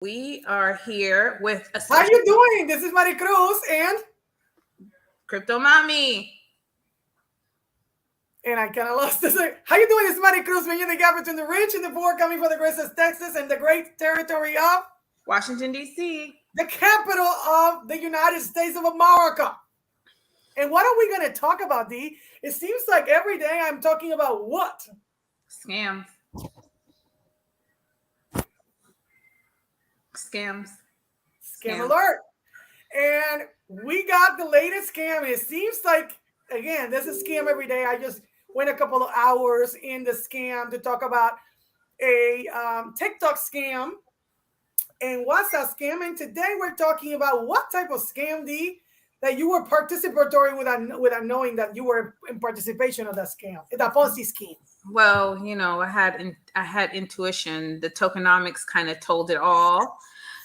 We are here with a How special you doing? This is Maricruz crypto mommy. and I kind of lost this. How you doing? This is Maricruz, bridging the gap between the rich and the poor, coming from the greatest Texas and the great territory of Washington, D.C. the capital of the United States of America. And what are we going to talk about, D? It seems like every day I'm talking about what? Scams. Scams. Scam alert. And we got the latest scam. It seems like, again, there's a scam every day. I just went a couple of hours in the scam to talk about a TikTok scam and WhatsApp scam. And today we're talking about what type of scam, D, that you were participatory without knowing that you were in participation of that scam, the Ponzi scheme. Well, I had intuition. The tokenomics kind of told it all,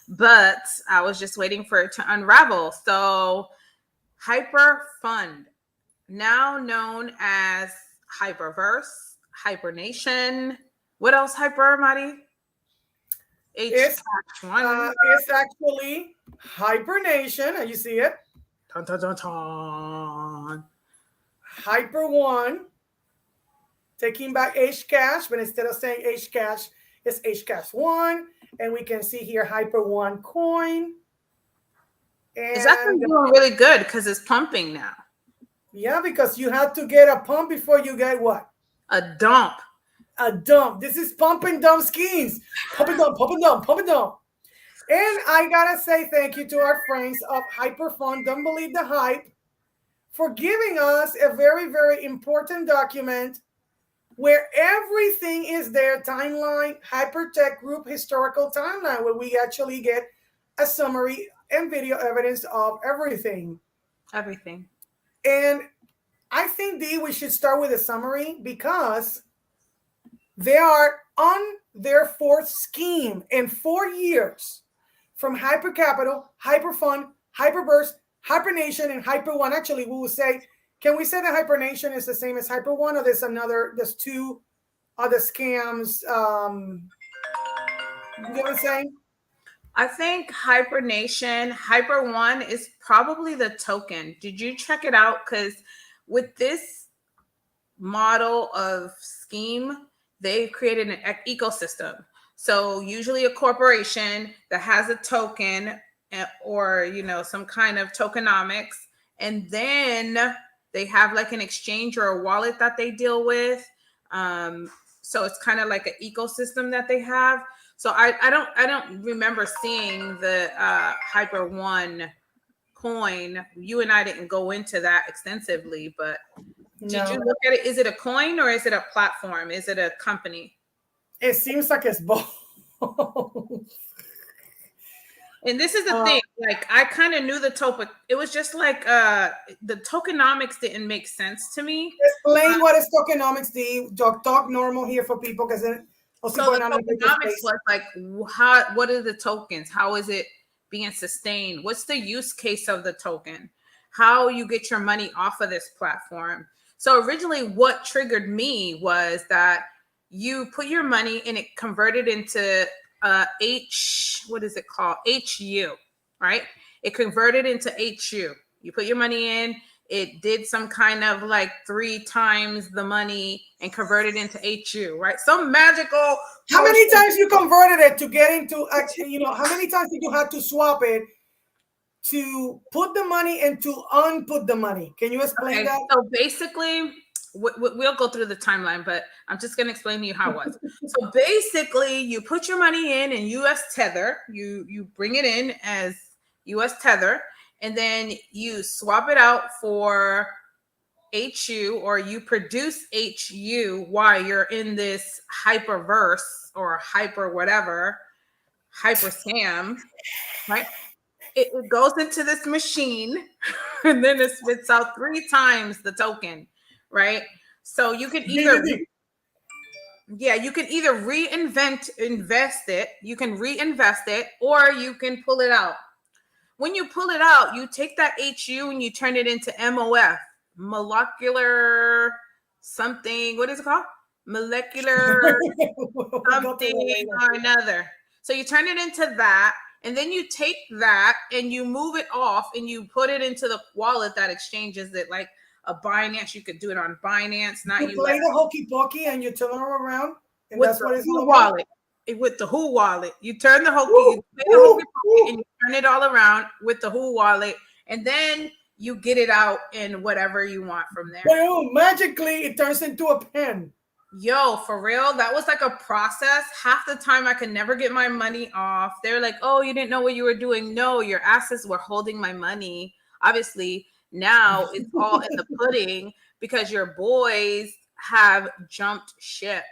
but I was just waiting for it to unravel. So, Hyper Fund, now known as HYPERVERSE, HyperNation. What else, Hyper, Mari? It's actually HyperNation, and you see it. Dun, dun, dun, dun. Hyper One, taking back H Cash, but instead of saying H Cash, it's H Cash One, and we can see here Hyper One coin. And it's actually doing really good because it's pumping now. Yeah, because you have to get a pump before you get what? A dump. A dump. This is pump and dump schemes. Pump and dump, pump and dump, pump and dump. And I gotta say thank you to our friends of HyperFund. Don't believe the hype for giving us a very, very important document where everything is there. Timeline, Hypertech Group historical timeline, where we actually get a summary and video evidence of everything. Everything. And I think, D, we should start with a summary because they are on their fourth scheme in 4 years from Hypercapital, Hyperfund, HYPERVERSE, HyperNation, and Hyper One. Actually, we will say, can we say that HyperNation is the same as Hyper One, or there's two other scams? You know what I'm saying? I think HyperNation, Hyper One is probably the token. Did you check it out? Because with this model of scheme, they've created an ecosystem. So usually a corporation that has a token or some kind of tokenomics, and then they have like an exchange or a wallet that they deal with. So it's kind of like an ecosystem that they have. So I don't remember seeing the Hyper One coin. You and I didn't go into that extensively, but did you look at it? Is it a coin or is it a platform? Is it a company? It seems like it's both. And this is the thing, like I kind of knew the token. It was just like the tokenomics didn't make sense to me. Explain what is tokenomics, D. Talk normal here for people because so the tokenomics was like, what are the tokens? How is it being sustained? What's the use case of the token? How you get your money off of this platform? So originally what triggered me was that you put your money and it converted into what is it called? HU, right? It converted into HU. You put your money in, it did some kind of like 3 times the money and converted into HU, right? Some magical. How many times you converted it to get into, how many times did you have to swap it to put the money and to unput the money? Can you explain that? So basically, we'll go through the timeline, but I'm just going to explain to you how it was. So basically, you put your money in US Tether. You bring it in as US Tether, and then you swap it out for HU, or you produce HU while you're in this HYPERVERSE or hyper whatever, hyper scam, right? It goes into this machine and then it spits out 3 times the token, right? So you can either invest it, you can reinvest it, or you can pull it out. When you pull it out, you take that HU and you turn it into MOF, molecular something. What is it called? Molecular something or another. So you turn it into that, and then you take that and you move it off and you put it into the wallet that exchanges it, like a Binance. You could do it on Binance, not You play the hokey pokey and you turn it around, and with that's the what it's Who going on. wallet. With the Who wallet, you turn the hokey, Woo, you play the woo, hokey pokey, and you turn it all around with the Who wallet, and then you get it out in whatever you want from there. Boom, magically it turns into a pen. Yo, for real, that was like a process. Half the time I could never get my money off. They're like, oh, you didn't know what you were doing. No, your asses were holding my money. Obviously, now it's all in the pudding because your boys have jumped ship.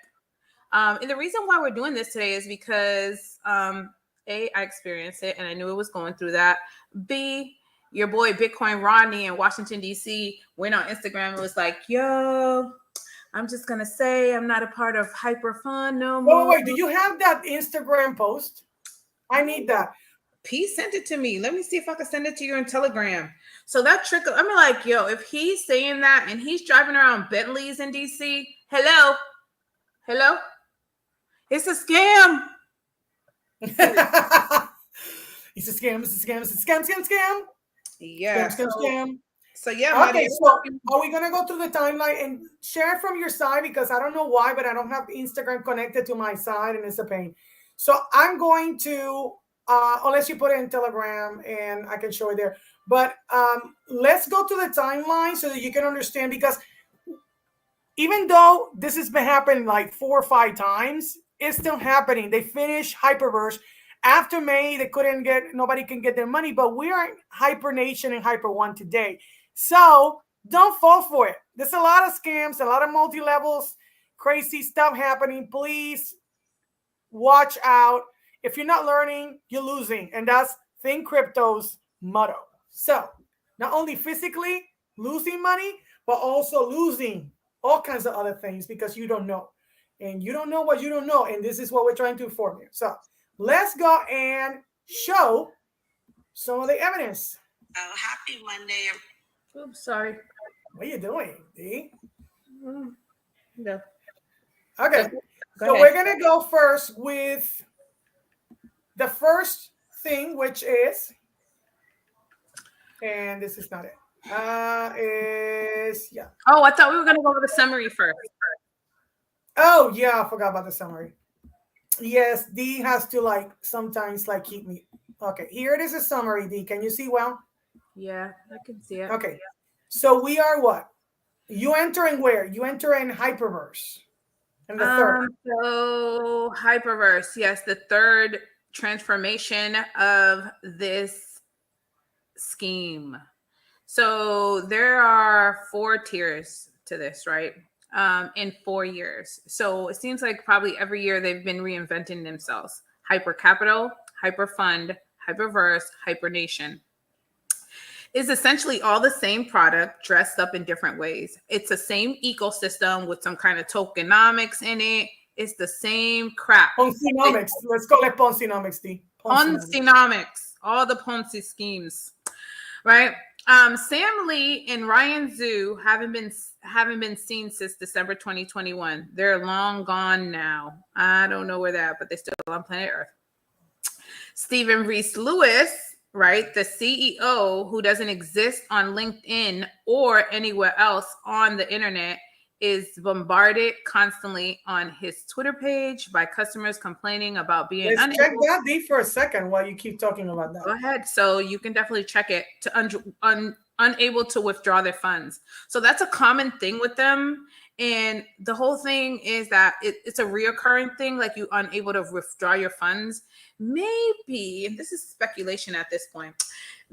And the reason why we're doing this today is because A, I experienced it and I knew it was going through that. B, your boy Bitcoin Rodney in Washington, D.C. went on Instagram and was like, yo, I'm just going to say I'm not a part of Hyper Fun no more. Wait, do you have that Instagram post? I need that. P sent it to me. Let me see if I can send it to you in Telegram. So that trick, I'm like, yo, if he's saying that and he's driving around Bentleys in DC, hello? It's a scam. It's a scam. It's a scam. It's a scam. Yeah. Scam. So yeah. Okay. So are we gonna go through the timeline and share from your side, because I don't know why, but I don't have Instagram connected to my side and it's a pain. So I'm going to unless you put it in Telegram and I can show it there. But let's go to the timeline so that you can understand, because even though this has been happening like 4 or 5 times, it's still happening. They finished HYPERVERSE. After May, nobody can get their money, but we are in HyperNation and Hyper One today. So don't fall for it. There's a lot of scams, a lot of multi-levels, crazy stuff happening. Please watch out. If you're not learning, you're losing. And that's Think Crypto's motto. So not only physically losing money, but also losing all kinds of other things because you don't know. And you don't know what you don't know. And this is what we're trying to inform you. So let's go and show some of the evidence. Oh, happy Monday. Oops, sorry. What are you doing, D? No. Okay. So we're going to go first with the first thing, which is, and this is not it. Yeah. Oh, I thought we were going to go over the summary first. Oh, yeah. I forgot about the summary. Yes, D has to sometimes keep me. Okay, here it is, a summary, D. Can you see well? Yeah, I can see it. Okay. So we are what? You enter in where? You enter in HYPERVERSE. And the third. So HYPERVERSE, yes, the third transformation of this scheme. So there are 4 tiers to this, right? In 4 years. So it seems like probably every year they've been reinventing themselves. Hyper Capital, Hyper Fund, HYPERVERSE, HYPERNation. Is essentially all the same product dressed up in different ways. It's the same ecosystem with some kind of tokenomics in it. It's the same crap. Ponzinomics. Let's call it Ponzinomics, D. Ponzinomics. All the Ponzi schemes, right? Sam Lee and Ryan Zhu haven't been seen since December 2021. They're long gone now. I don't know where they're at, but they're still on planet Earth. Stephen Reese-Lewis, right, the CEO who doesn't exist on LinkedIn or anywhere else on the internet, is bombarded constantly on his Twitter page by customers complaining about being Let's unable. check that D for a second while you keep talking about that. Go ahead. So you can definitely check it, to unable to withdraw their funds. So that's a common thing with them. And the whole thing is that it's a reoccurring thing, like you unable to withdraw your funds. Maybe, and this is speculation at this point,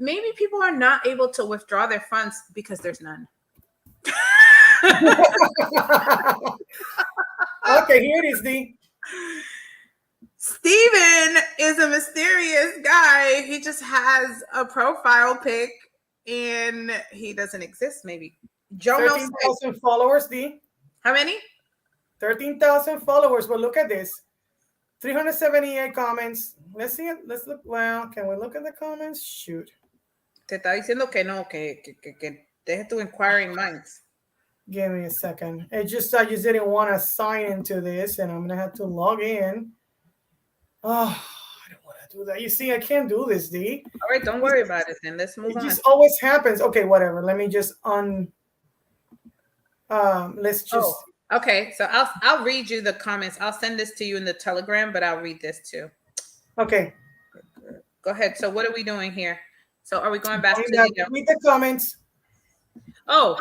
maybe people are not able to withdraw their funds because there's none. Okay, here it is, D. Steven is a mysterious guy. He just has a profile pic and he doesn't exist, maybe. 13,000 followers, D. How many? 13,000 followers. But look at this. 378 comments. Let's see it. Let's look. Well, can we look at the comments? Shoot. Te está diciendo que no, que deje tu inquiring minds. Give me a second. I just didn't want to sign into this, and I'm gonna have to log in. Oh, do that. You see, I can't do this, D. All right, don't worry about it then. Let's move It on. just always happens. Okay, whatever. Let me just let's just. Oh, okay. So I'll read you the comments. I'll send this to you in the Telegram, but I'll read this too. Okay. Go ahead. So what are we doing here? So are we going back to read the comments? Oh,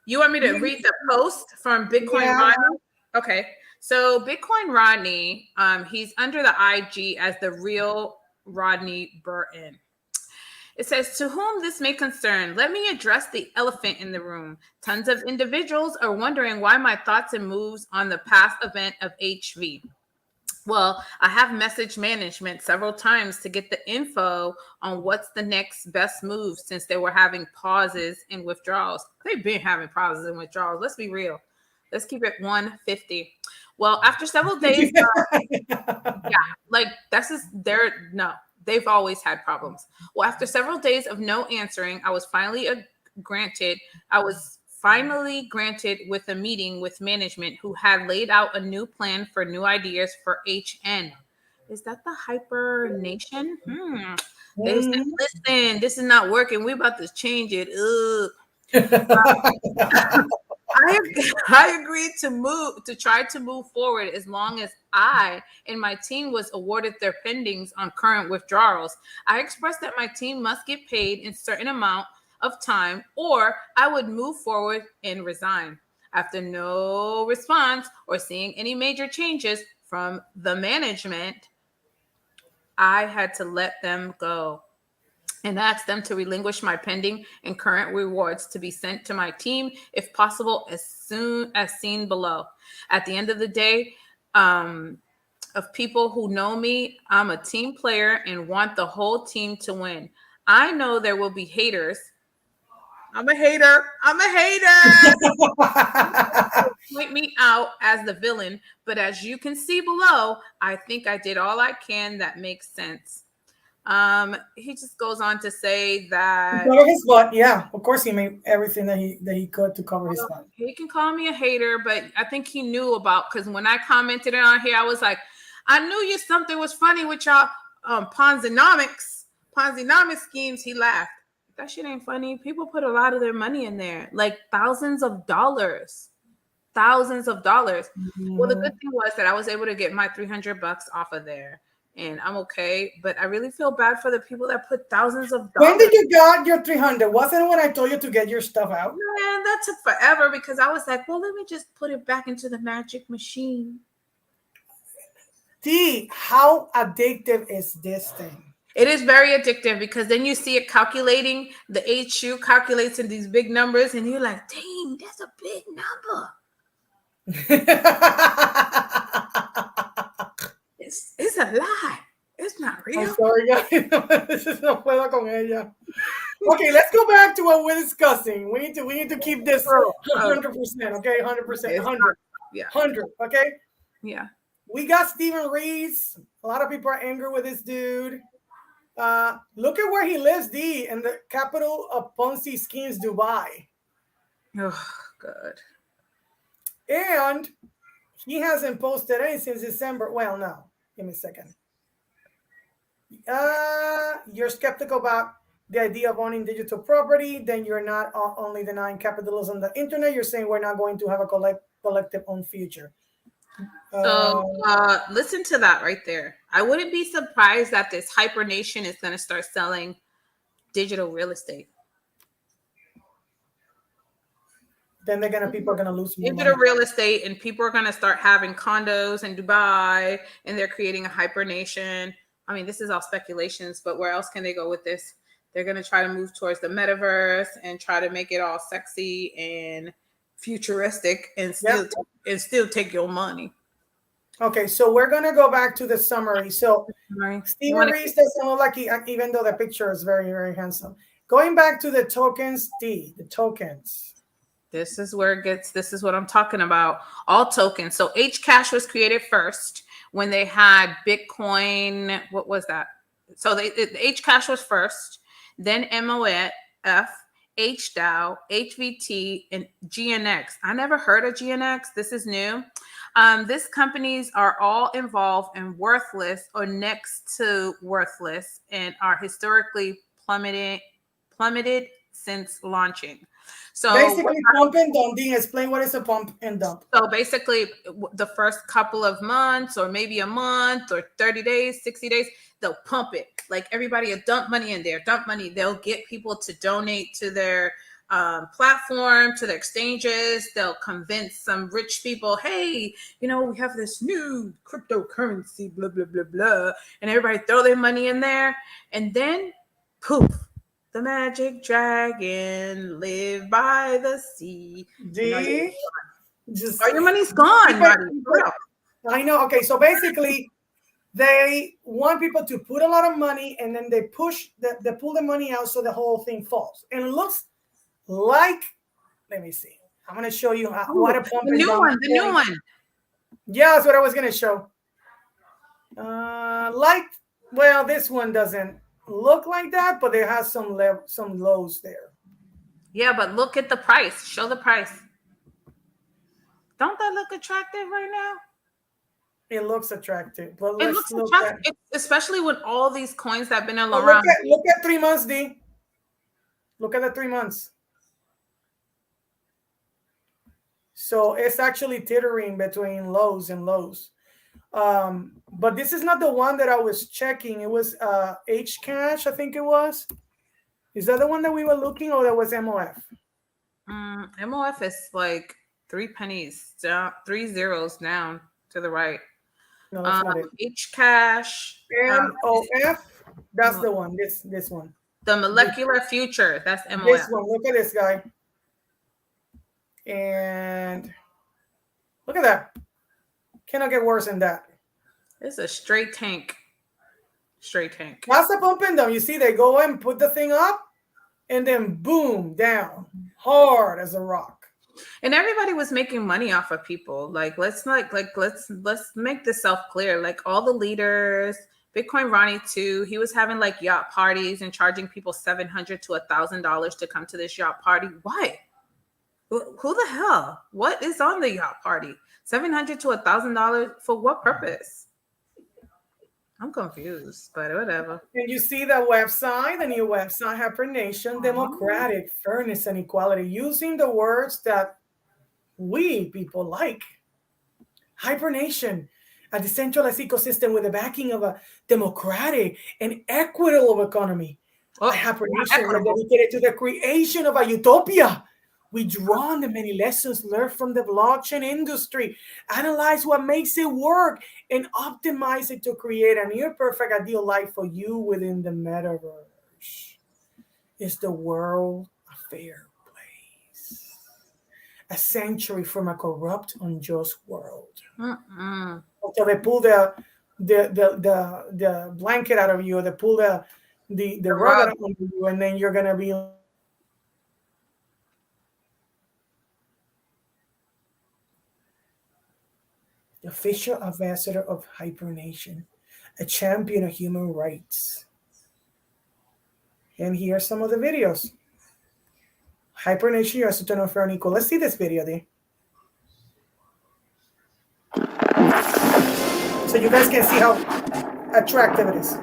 you want me to read the post from Bitcoin Rodney? Okay. So Bitcoin Rodney, he's under the IG as the real Rodney Burton. It says, to whom this may concern, let me address the elephant in the room. Tons of individuals are wondering why my thoughts and moves on the past event of HV. Well, I have messaged management several times to get the info on what's the next best move since they were having pauses and withdrawals. They've been having pauses and withdrawals. Let's be real. Let's keep it 150. Well, after several days, they've always had problems. Well, after several days of no answering, I was finally granted with a meeting with management who had laid out a new plan for new ideas for HN. Is that the Hyper Nation? They said, listen, this is not working. We're about to change it. I agreed to try to move forward as long as I and my team was awarded their pendings on current withdrawals. I expressed that my team must get paid in certain amount of time or I would move forward and resign. After no response or seeing any major changes from the management, I had to let them go and ask them to relinquish my pending and current rewards to be sent to my team, if possible, as soon as seen below. At the end of the day, of people who know me, I'm a team player and want the whole team to win. I know there will be haters. I'm a hater. Point me out as the villain, but as you can see below, I think I did all I can that makes sense. He just goes on to say that cover his butt. Yeah, of course he made everything that he could to cover his butt. He can call me a hater, but I think he knew about, because when I commented it on here, I was like, I knew something was funny with y'all Ponzi-nomics schemes. He laughed. That shit ain't funny. People put a lot of their money in there, like thousands of dollars. Well, the good thing was that I was able to get my $300 off of there. And I'm okay, but I really feel bad for the people that put thousands of dollars. When did you got your 300? Wasn't it when I told you to get your stuff out? Man, that took forever because I was like, well, let me just put it back into the magic machine. D, how addictive is this thing? It is very addictive because then you see it calculating, the HU calculates in these big numbers, and you're like, dang, that's a big number. It's a lie. It's not real. I'm sorry, guys. No puedo con ella. Okay, let's go back to what we're discussing. We need to keep this 100%. Okay, 100%. 100. Yeah. 100. Okay. Yeah. We got Stephen Rees. A lot of people are angry with this dude. Look at where he lives, D, in the capital of Ponzi schemes, Dubai. Oh, God. And he hasn't posted any since December. Well, no. Give me a second. You're skeptical about the idea of owning digital property. Then you're not only denying capitalism on the internet. You're saying we're not going to have a collective owned future. So listen to that right there. I wouldn't be surprised that this Hyper Nation is going to start selling digital real estate. Then people are gonna lose more digital money. real estate, and people are gonna start having condos in Dubai, and they're creating a Hyper Nation. I mean, this is all speculations, but where else can they go with this? They're gonna try to move towards the metaverse and try to make it all sexy and futuristic, and still take your money. Okay, so we're gonna go back to the summary. So Stephen Rees doesn't look like even though the picture is very, very handsome. Going back to the tokens, the tokens. This is where it gets, this is what I'm talking about. All tokens. So Hcash was created first when they had Bitcoin. What was that? So the Hcash was first, then MOF, HDAO, HVT, and GNX. I never heard of GNX. This is new. These companies are all involved in worthless or next to worthless and are historically plummeted since launching. So Basically, pump and dump. Dean, explain what is a pump and dump. so basically, the first couple of months, or maybe a month, or 30 days, 60 days, they'll pump it. Like everybody will dump money in there, dump money. They'll get people to donate to their platform, to the exchanges. They'll convince some rich people, hey, we have this new cryptocurrency, blah, blah, blah, blah. And everybody throw their money in there. And then, poof, the magic dragon live by the sea. Just All your money's gone, Marty. I know. Okay, so basically, they want people to put a lot of money, and then they pull the money out so the whole thing falls. And it looks like, let me see. I'm going to show you what a pump and dump. The new one. Yeah, that's what I was going to show. Well, this one doesn't look like that, but it has some lows there. Yeah, but look at the price. Show the price. Don't that look attractive right now? It looks attractive, but It looks attractive, especially with all these coins that have been around. Look at 3 months, D. Look at the 3 months. So it's actually teetering between lows and lows. But this is not the one that I was checking. It was Hcash, I think it was. Is that the one that we were looking, or that was MOF? MOF is like 3 pennies down, 3 zeros down to the right. No, that's not it. Hcash. MOF. That's the one. This one. The molecular future. That's MOF. This one. Look at this guy. And look at that. Cannot get worse than that. It's a straight tank. Straight tank. That's a pump and dump. You see, they go and put the thing up, and then boom, down, hard as a rock. And everybody was making money off of people. Let's make this self clear. Like all the leaders, Bitcoin Ronnie too. He was having like yacht parties and charging people $700 to $1,000 to come to this yacht party. Why? Who the hell? What is on the yacht party? $700 to $1,000 for what purpose? I'm confused, but whatever. And you see the website, the new website, HYPERNation, democratic, fairness, and equality, using the words that we people like. HYPERNation, a decentralized ecosystem with the backing of a democratic and equitable economy. HYPERNation, we're dedicated to the creation of a utopia. We draw on the many lessons learned from the blockchain industry, analyze what makes it work, and optimize it to create a near perfect ideal life for you within the metaverse. Is the world a fair place? A sanctuary from a corrupt, unjust world. Until they pull the blanket out of you, or they pull the rug out of you, and then you're gonna be the official ambassador of HYPERNation, a champion of human rights. And here are some of the videos. HYPERNation, you have to turn on fair and equal. Let's see this video there. So you guys can see how attractive it is.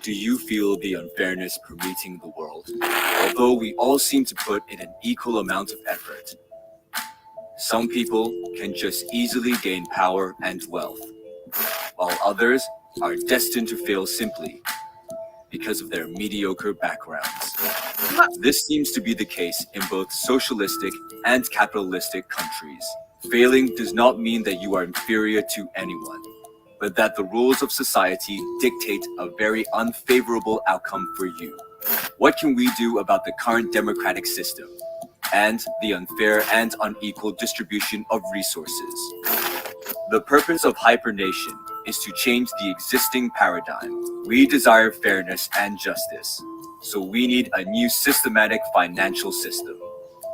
Do you feel the unfairness permeating the world? Although we all seem to put in an equal amount of effort, some people can just easily gain power and wealth, while others are destined to fail simply because of their mediocre backgrounds. This seems to be the case in both socialistic and capitalistic countries. Failing does not mean that you are inferior to anyone, but that the rules of society dictate a very unfavorable outcome for you. What can we do about the current democratic system and the unfair and unequal distribution of resources? The purpose of HYPERNation is to change the existing paradigm. We desire fairness and justice, so we need a new systematic financial system.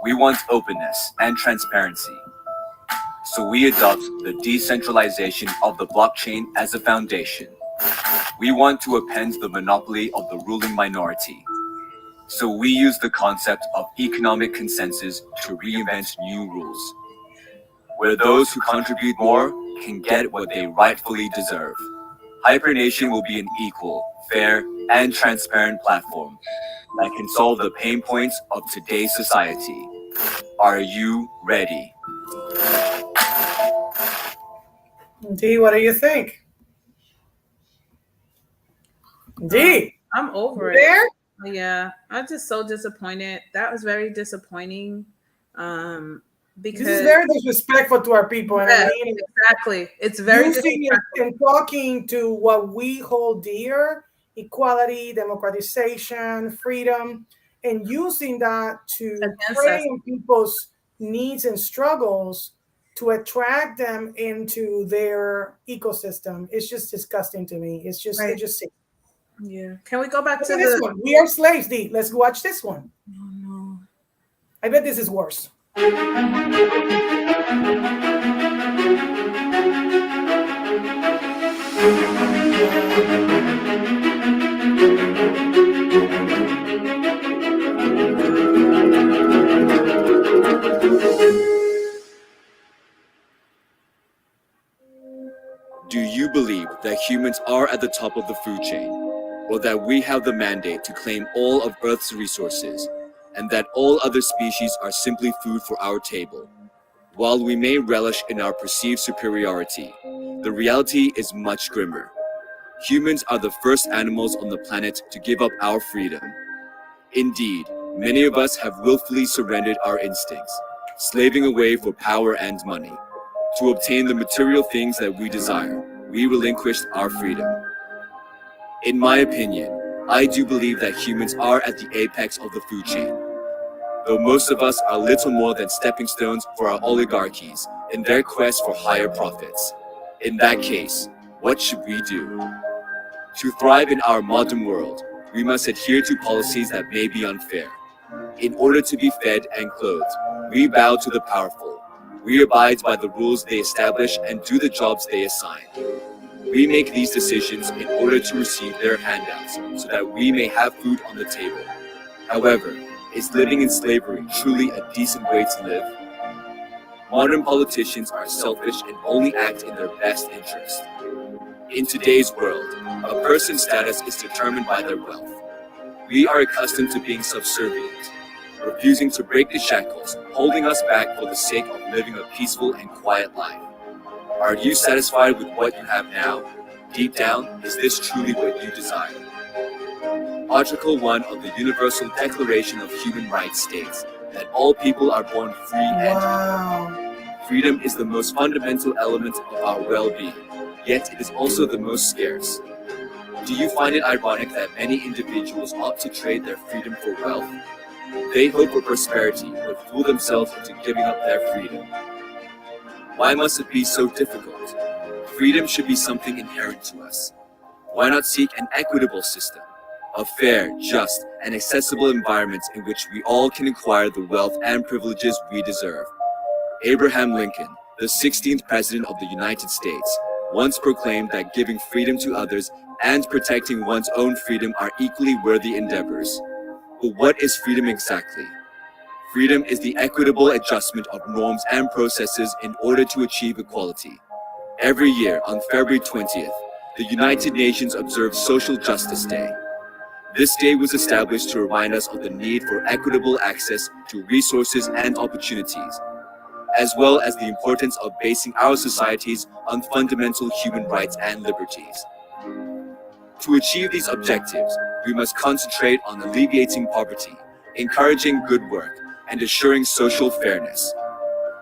We want openness and transparency, so we adopt the decentralization of the blockchain as a foundation. We want to append the monopoly of the ruling minority. So we use the concept of economic consensus to reinvent new rules, where those who contribute more can get what they rightfully deserve. HyperNation will be an equal, fair, and transparent platform that can solve the pain points of today's society. Are you ready? D, what do you think? D, I'm over it. there? Yeah, I'm just so disappointed. That was very disappointing. Because This is very disrespectful to our people, and I yes, mean it. exactly. It's very Using disrespectful. and talking to what we hold dear: equality, democratization, freedom, and using that to Against prey us. on people's needs and struggles to attract them into their ecosystem. It's just disgusting to me. It's just, Right. it's just sick. Yeah. Can we go back Look to at this the? one. We are slaves, D. Let's watch this one. Oh, no. I bet this is worse. Do you believe that humans are at the top of the food chain, or that we have the mandate to claim all of Earth's resources, and that all other species are simply food for our table? While we may relish in our perceived superiority, the reality is much grimmer. Humans are the first animals on the planet to give up our freedom. Indeed, many of us have willfully surrendered our instincts, slaving away for power and money. To obtain the material things that we desire, we relinquished our freedom. In my opinion, I do believe that humans are at the apex of the food chain, though most of us are little more than stepping stones for our oligarchies in their quest for higher profits. In that case, what should we do? To thrive in our modern world, we must adhere to policies that may be unfair. In order to be fed and clothed, we bow to the powerful. We abide by the rules they establish and do the jobs they assign. We make these decisions in order to receive their handouts so that we may have food on the table. However, is living in slavery truly a decent way to live? Modern politicians are selfish and only act in their best interest. In today's world, a person's status is determined by their wealth. We are accustomed to being subservient, refusing to break the shackles, holding us back for the sake of living a peaceful and quiet life. Are you satisfied with what you have now? Deep down, is this truly what you desire? Article 1 of the Universal Declaration of Human Rights states that all people are born free and Wow. equal. Freedom is the most fundamental element of our well-being, yet it is also the most scarce. Do you find it ironic that many individuals opt to trade their freedom for wealth? They hope for prosperity, but fool themselves into giving up their freedom. Why must it be so difficult? Freedom should be something inherent to us. Why not seek an equitable system? A fair, just, and accessible environment in which we all can acquire the wealth and privileges we deserve. Abraham Lincoln, the 16th President of the United States, once proclaimed that giving freedom to others and protecting one's own freedom are equally worthy endeavors. But what is freedom exactly? Freedom is the equitable adjustment of norms and processes in order to achieve equality. Every year on February 20th, the United Nations observes Social Justice Day. This day was established to remind us of the need for equitable access to resources and opportunities, as well as the importance of basing our societies on fundamental human rights and liberties. To achieve these objectives, we must concentrate on alleviating poverty, encouraging good work, and assuring social fairness.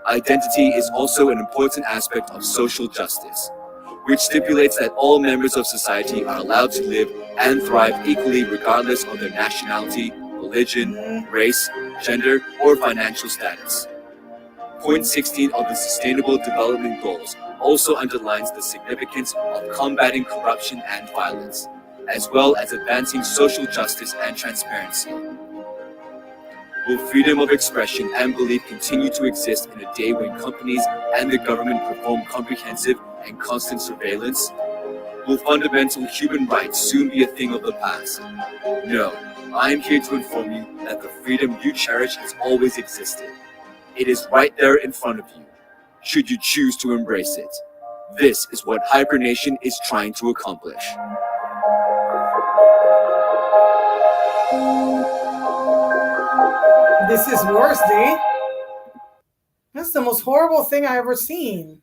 Identity is also an important aspect of social justice, which stipulates that all members of society are allowed to live and thrive equally regardless of their nationality, religion, race, gender, or financial status. Point 16 of the Sustainable Development Goals also underlines the significance of combating corruption and violence, as well as advancing social justice and transparency. Will freedom of expression and belief continue to exist in a day when companies and the government perform comprehensive and constant surveillance? Will fundamental human rights soon be a thing of the past? No, I am here to inform you that the freedom you cherish has always existed. It is right there in front of you, should you choose to embrace it. This is what HYPERNation is trying to accomplish. This is worse, D. That's the most horrible thing I ever seen.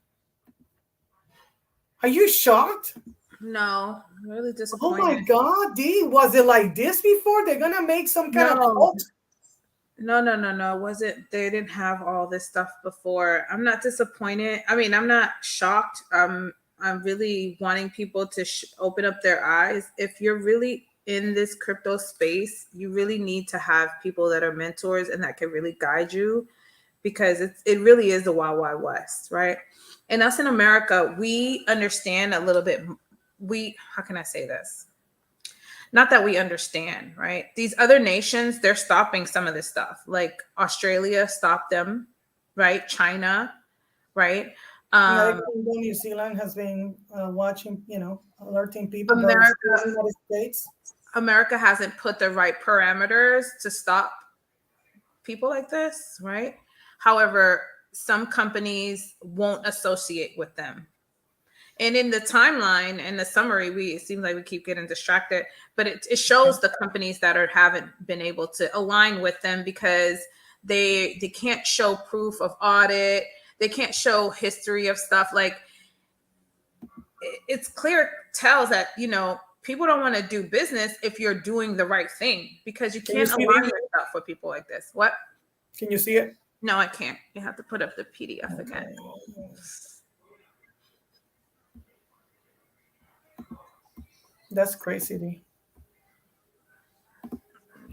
Are you shocked? No, I'm really Oh disappointed. my God, D. Was it like this before? They're gonna make some kind of cult? No. Wasn't they didn't have all this stuff before? I'm not disappointed. I mean, I'm not shocked. I'm really wanting people to open up their eyes. If you're really in this crypto space, you really need to have people that are mentors and that can really guide you, because it really is the Wild Wild West, right? And us in America, we understand a little bit. How can I say this? Not that we understand, right? These other nations, they're stopping some of this stuff. Like Australia stopped them, right? China, right? New Zealand has been watching, alerting people. America, but the United States, America hasn't put the right parameters to stop people like this, right? However, some companies won't associate with them. And in the timeline and the summary, it seems like we keep getting distracted, but it shows the companies that haven't been able to align with them because they can't show proof of audit. They can't show history of stuff. Like, it's clear tells that, people don't want to do business if you're doing the right thing, because you can't align yourself with people like this. What? Can you see it? No, I can't. You have to put up the PDF again. That's crazy.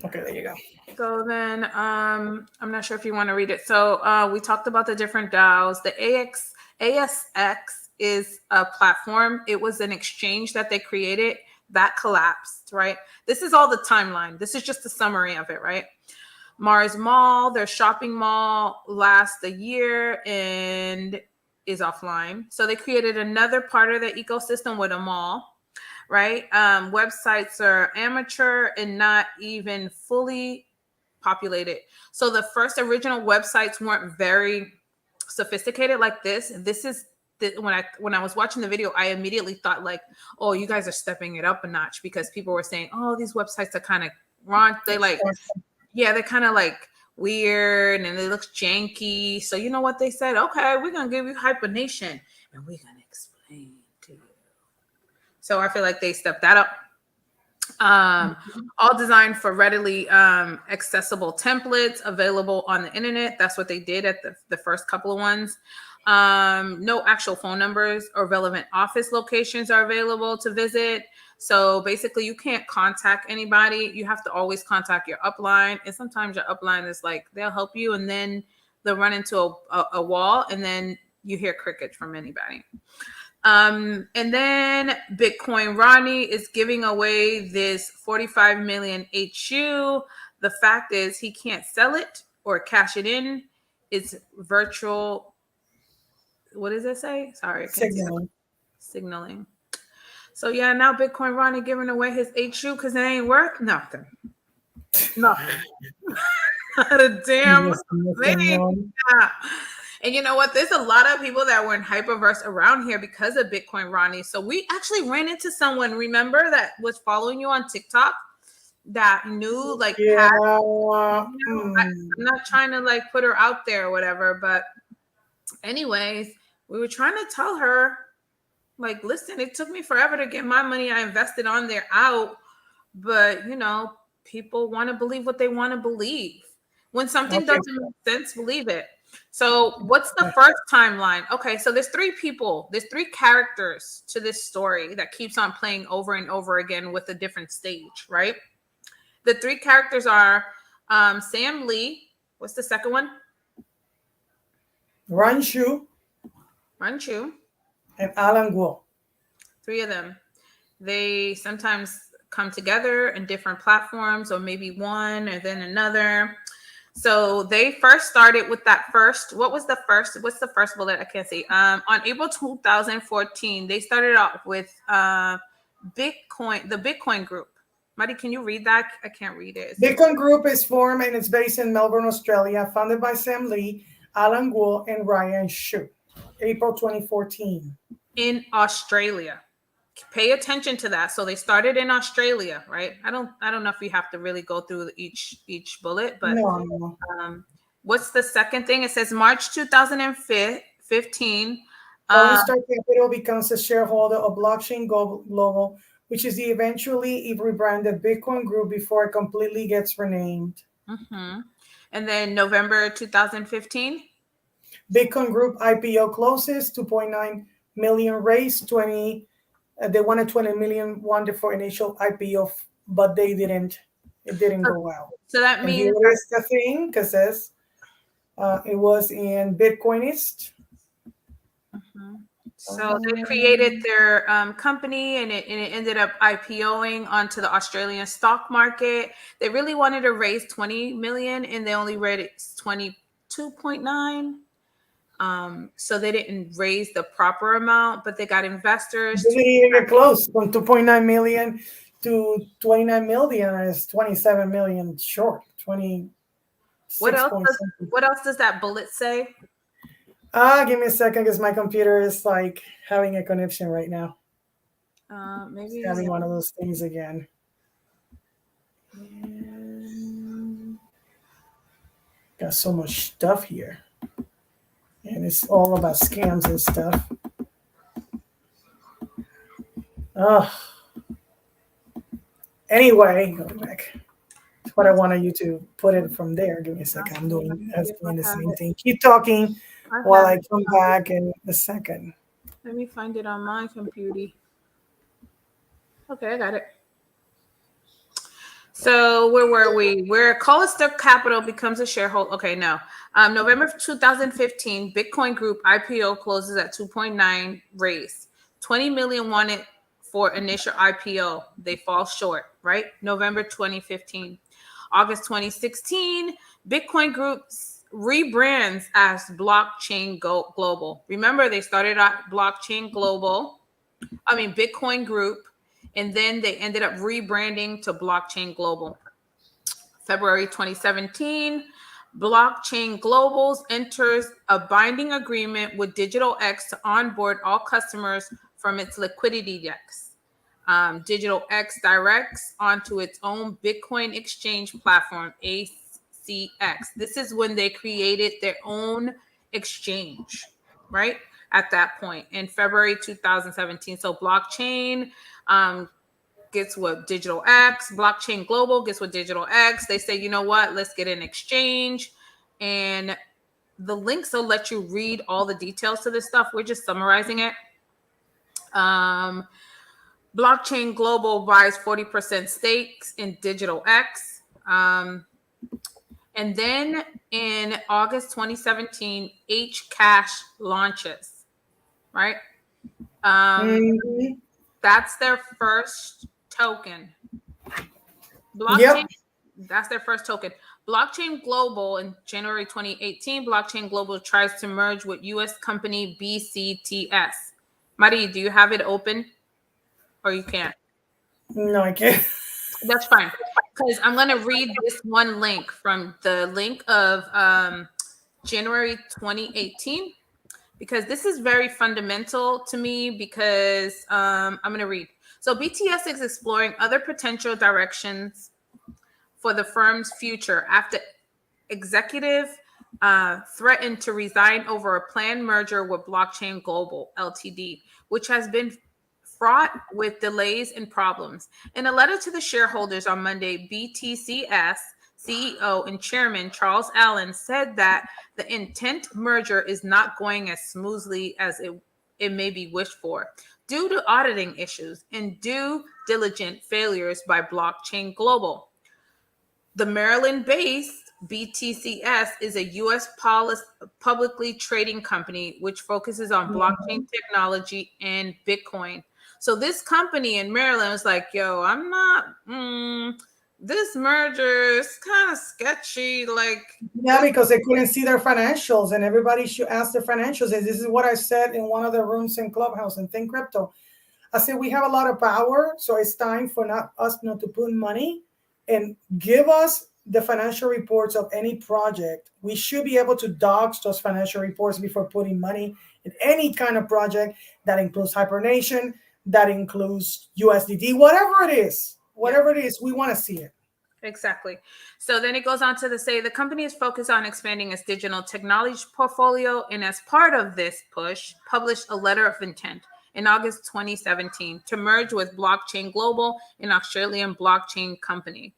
Okay, there you go. So then, I'm not sure if you want to read it. So we talked about the different DAOs. The ASX is a platform. It was an exchange that they created that collapsed, right? This is all the timeline. This is just a summary of it, right? Mars Mall, their shopping mall, lasts a year and is offline. So they created another part of the ecosystem with a mall, right? Websites are amateur and not even fully populated. So the first original websites weren't very sophisticated like this. This is when I was watching the video, I immediately thought like, oh, you guys are stepping it up a notch, because people were saying, oh, these websites are kind of wrong. They're kind of like weird and it looks janky. So you know what they said? Okay, we're gonna give you HYPERNation and we're gonna explain to you. So I feel like they stepped that up. All designed for readily accessible templates available on the internet. That's what they did at the first couple of ones. No actual phone numbers or relevant office locations are available to visit. So basically you can't contact anybody. You have to always contact your upline. And sometimes your upline is like, they'll help you and then they'll run into a wall and then you hear crickets from anybody. And then Bitcoin Ronnie is giving away this 45 million HU. The fact is he can't sell it or cash it in. It's virtual. What does it say? Sorry. Signaling. So yeah, now Bitcoin Ronnie giving away his HU because it ain't worth nothing. Nothing. Not a damn thing. Yeah. And you know what? There's a lot of people that were in HYPERVERSE around here because of Bitcoin Ronnie. So we actually ran into someone, remember, that was following you on TikTok that knew, like, I'm not trying to like put her out there or whatever, but anyways, we were trying to tell her, like, listen, it took me forever to get my money I invested on there out, but people want to believe what they want to believe. When something doesn't make sense, believe it. So what's the first timeline? Okay, so there's three characters to this story that keeps on playing over and over again with a different stage, right? The three characters are Sam Lee. What's the second one? Ran Chu. And Alan Guo. Three of them. They sometimes come together in different platforms, or maybe one and then another. So they first started with that first. What was the first? What's the first bullet? I can't see. On April 2014, they started off with Bitcoin, the Bitcoin group. Marty, can you read that? I can't read it. Bitcoin Group is formed and it's based in Melbourne, Australia, founded by Sam Lee, Alan Wu, and Ryan Shu. April 2014. In Australia. Pay attention to that. So they started in Australia, right? I don't know if you have to really go through each bullet, but No. What's the second thing? It says March 2015. Lone Star Capital becomes a shareholder of Blockchain Global, which is the eventually rebranded Bitcoin Group before it completely gets renamed. And then November 2015. Bitcoin Group IPO closes, 2.9 million raised, 20. They wanted 20 million wanted for initial IPO, but they didn't. It didn't go well. So that means here is the thing, because it was in Bitcoinist. So they created their company, and it ended up IPOing onto the Australian stock market. They really wanted to raise 20 million, and they only raised 22.9. So they didn't raise the proper amount, but they got investors. They didn't get close. From 2.9 million to 29 million is 27 million short. 20. What else does that bullet say? Give me a second, because my computer is like having a connection right now. Maybe it's having one of those things again. Got so much stuff here, and it's all about scams and stuff. Anyway, going back. That's what I wanted you to put it from there. Give me a second. I'm doing the same thing. Keep talking while I come back in a second. Let me find it on my computer. Okay, I got it. So where were we? Where Collister Capital becomes a shareholder. Okay, no. November 2015, Bitcoin Group IPO closes at 2.9 raised. 20 million wanted for initial IPO. They fall short, right? November 2015. August 2016, Bitcoin Group rebrands as Blockchain Global. Remember, they started at Bitcoin Group, and then they ended up rebranding to Blockchain Global. February 2017, Blockchain Globals enters a binding agreement with Digital X to onboard all customers from its liquidity DEX. Digital X directs onto its own Bitcoin exchange platform, ACX. This is when they created their own exchange, right? At that point in February 2017. So blockchain gets what Digital X, Blockchain Global gets what Digital X. They say, you know what, let's get an exchange. And the links will let you read all the details to this stuff. We're just summarizing it. Blockchain Global buys 40% stakes in Digital X. And then in August 2017, Hcash launches, right? That's their first token. Blockchain, that's their first token. Blockchain Global in January 2018, Blockchain Global tries to merge with US company BCTS. Mari, do you have it open? Or you can't? No, I can't. That's fine. Because I'm going to read this one link from the link of January 2018, because this is very fundamental to me, because I'm going to read. So BTS is exploring other potential directions for the firm's future after executive threatened to resign over a planned merger with Blockchain Global Ltd, which has been fraught with delays and problems. In a letter to the shareholders on Monday, BTCS CEO and chairman Charles Allen said that the intent merger is not going as smoothly as it may be wished for due to auditing issues and due diligent failures by Blockchain Global. The Maryland-based BTCS is a U.S. publicly trading company which focuses on blockchain technology and Bitcoin. So this company in Maryland was like, yo, I'm not this merger is kind of sketchy. Like, Yeah, because they couldn't see their financials, and everybody should ask their financials. And this is what I said in one of the rooms in Clubhouse and Think Crypto. I said we have a lot of power, so it's time for us not to put money and give us the financial reports of any project. We should be able to dox those financial reports before putting money in any kind of project that includes Hypernation, that includes USDD, whatever it is. Whatever it is, we want to see it. exactly. So then it goes on to say the company is focused on expanding its digital technology portfolio, and as part of this push, published a letter of intent in August 2017 to merge with Blockchain Global, an Australian blockchain company.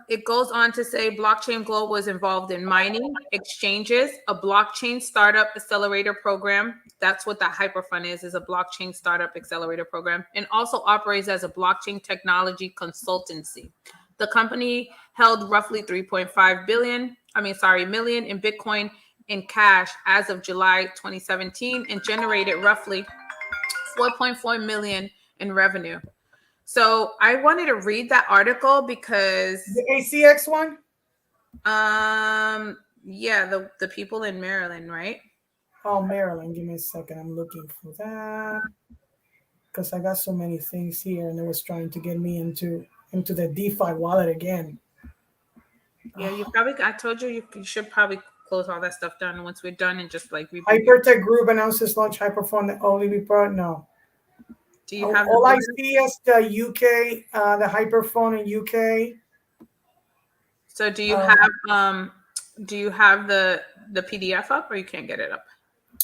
It goes on to say Blockchain Global is involved in mining, exchanges, a blockchain startup accelerator program. That's what the HyperFund is a blockchain startup accelerator program, and also operates as a blockchain technology consultancy. The company held roughly 3.5 million in Bitcoin in cash as of July 2017 and generated roughly 4.4 million in revenue. So I wanted to read that article because the ACX one. Yeah, the people in Maryland, right? Oh, Maryland. Give me a second. I'm looking for that because I got so many things here, and it was trying to get me into the DeFi wallet again. Yeah, I told you you should probably close all that stuff down once we're done and just like Hypertech Group announces launch HyperFund only pro. No. Do you have all I see is the UK, the HyperFund in UK. So do you have the PDF up, or you can't get it up?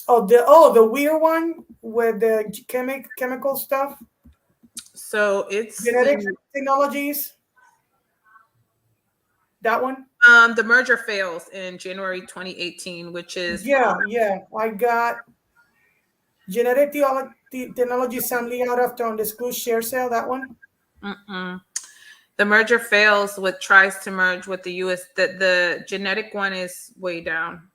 The weird one with the chemical stuff. So it's genetic technologies. That one. The merger fails in January 2018, which is yeah. I got genetic technology assembly out after undisclosed share sale. That one. The merger fails tries to merge with the US. The genetic one is way down.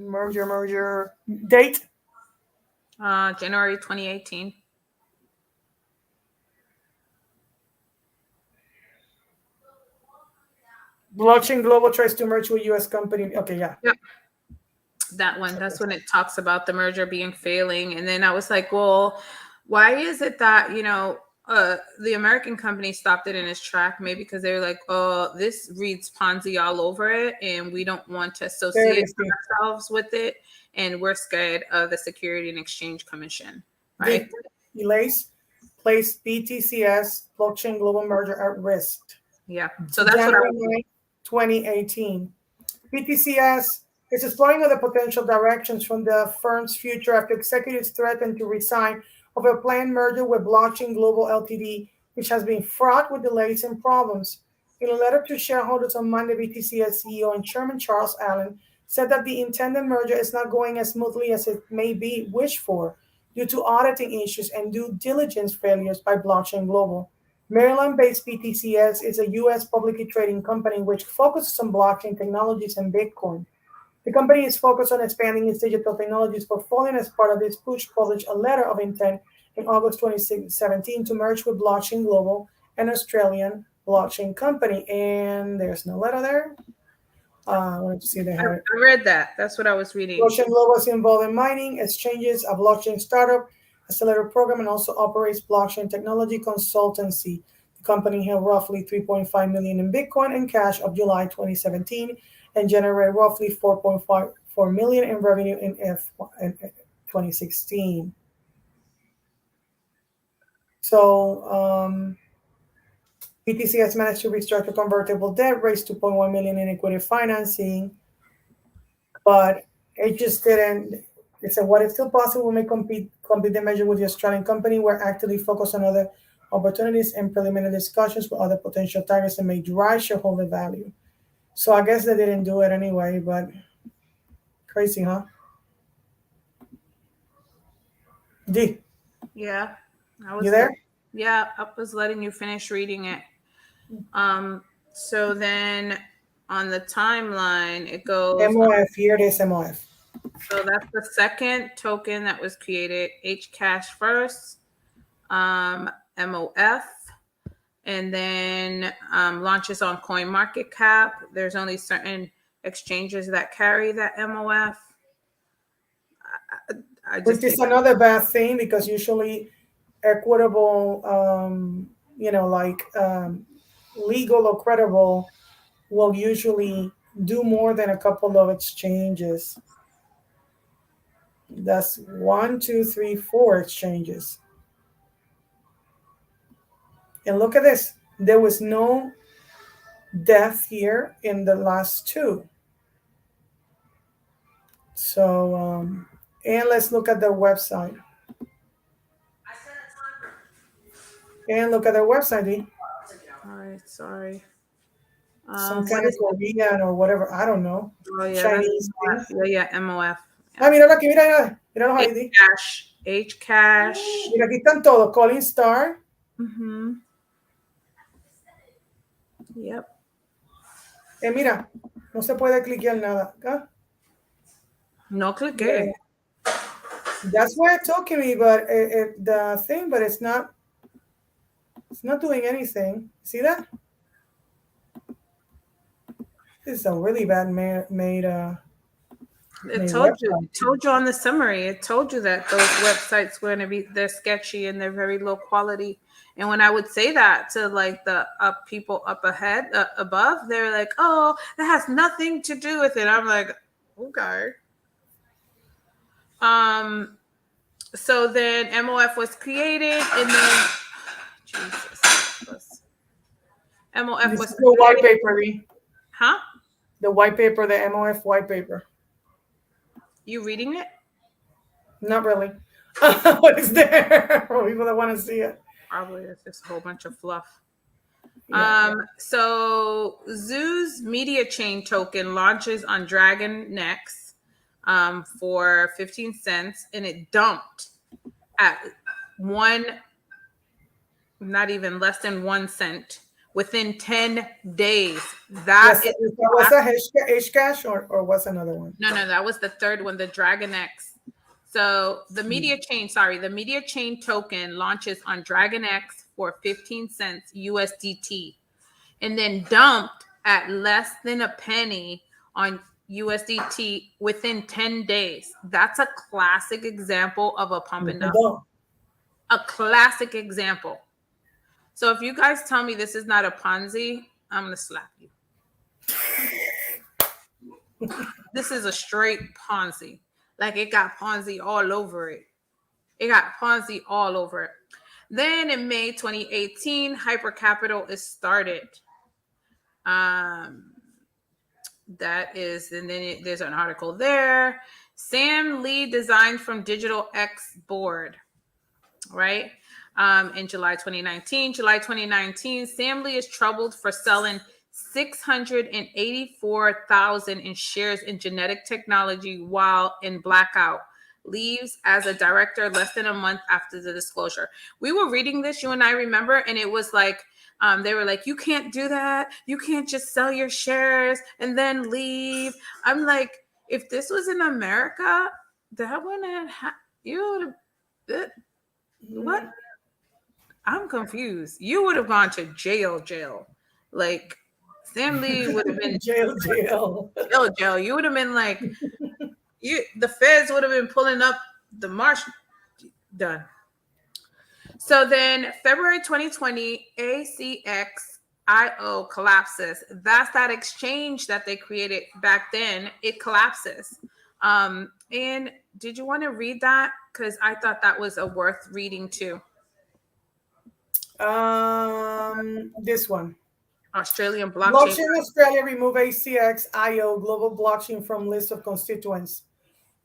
Merger date. January 2018. Blockchain Global tries to merge with US company. Okay, yeah. Yep. That one. That's when it talks about the merger failing. And then I was like, well, why is it that, the American company stopped it in its track? Maybe because they were like, oh, this reads Ponzi all over it, and we don't want to associate ourselves with it. And we're scared of the Security and Exchange Commission, right? Delays place BTCS Blockchain Global merger at risk. Yeah. So that's January 2018. BTCS is exploring other potential directions from the firm's future after executives threatened to resign over a planned merger with Blockchain Global Ltd, which has been fraught with delays and problems. In a letter to shareholders on Monday, BTCS CEO and Chairman Charles Allen said that the intended merger is not going as smoothly as it may be wished for due to auditing issues and due diligence failures by Blockchain Global. Maryland-based BTCS is a U.S. publicly trading company which focuses on blockchain technologies and Bitcoin. The company is focused on expanding its digital technologies portfolio, and as part of this push, published a letter of intent in August 2017 to merge with Blockchain Global, an Australian blockchain company. And there's no letter there. I wanted to see they have it. I read that. That's what I was reading. Blockchain Global is involved in mining, exchanges, a blockchain startup, accelerator program, and also operates blockchain technology consultancy. The company held roughly 3.5 million in Bitcoin and cash of July 2017 and generated roughly 4.4 million in revenue in 2016. So BTC has managed to restructure convertible debt, raise 2.1 million in equity financing, but it just didn't. It said, what is still possible, we may complete the measure with the Australian company. We're actively focused on other opportunities and preliminary discussions with other potential targets that may drive shareholder value. So I guess they didn't do it anyway, but crazy, huh? D. Yeah. You there? Yeah, I was letting you finish reading it. So then on the timeline, it goes MOF. Here it is, MOF. So that's the second token that was created, HCashFirst. MOF, and then launches on CoinMarketCap. There's only certain exchanges that carry that MOF. I just Which is another bad thing because usually equitable, legal or credible will usually do more than a couple of exchanges. That's 1, 2, 3, 4 exchanges. And look at this. There was no death here in the last two. So, and let's look at their website. And look at their website, D. all right. Sorry. Some kind of Korean or whatever. I don't know. Oh yeah, Chinese that's thing. yeah, MOF. Ah, míralo aquí, mira, míralo ahí, D. H-Cash. Mira, aquí están todos. Calling Star. Mm-hmm. Yep. Mira, no se puede cliquear nada. Acá. No cliqué. That's why it's talking me, but the thing, but it's not doing anything. See that? This is a really bad made It told you on the summary. It told you that those websites were going to they're sketchy and they're very low quality. And when I would say that to like the people up ahead, above, they're like, "Oh, that has nothing to do with it." I'm like, okay. So then MOF was created, and then Jesus, MOF This was is the white paper, huh? The white paper, the MOF white paper. You reading it? Not really. What is there for people that want to see it? Probably it's just a whole bunch of fluff. Yeah. So Zoo's media chain token launches on Dragon Next for 15 cents, and it dumped at not even less than 1 cent within 10 days. That was a HCash or was another one? No, that was the third one, the Dragon X. So the media chain token launches on Dragon X for 15 cents USDT, and then dumped at less than a penny on USDT within 10 days. That's a classic example of a pump and dump. A classic example. So if you guys tell me this is not a Ponzi, I'm going to slap you. This is a straight Ponzi. Like it got Ponzi all over it. Then in May 2018, Hyper Capital is started. There's an article there. Sam Lee designed from Digital X board, right? In July 2019. Sam Lee is troubled for selling 684,000 in shares in genetic technology while in blackout. Leaves as a director less than a month after the disclosure. We were reading this, you and I remember, and it was like, they were like, you can't do that. You can't just sell your shares and then leave. I'm like, if this was in America, that wouldn't have, you would have, what? I'm confused. You would have gone to jail. Like, Sam Lee would have been jail. You would have been like, the feds would have been pulling up the marsh. Done. So then February 2020, ACXIO collapses. That's that exchange that they created back then. It collapses. And did you want to read that? Because I thought that was a worth reading too. This one. Australian blockchain. Blockchain Australia remove ACX.io global blockchain from list of constituents.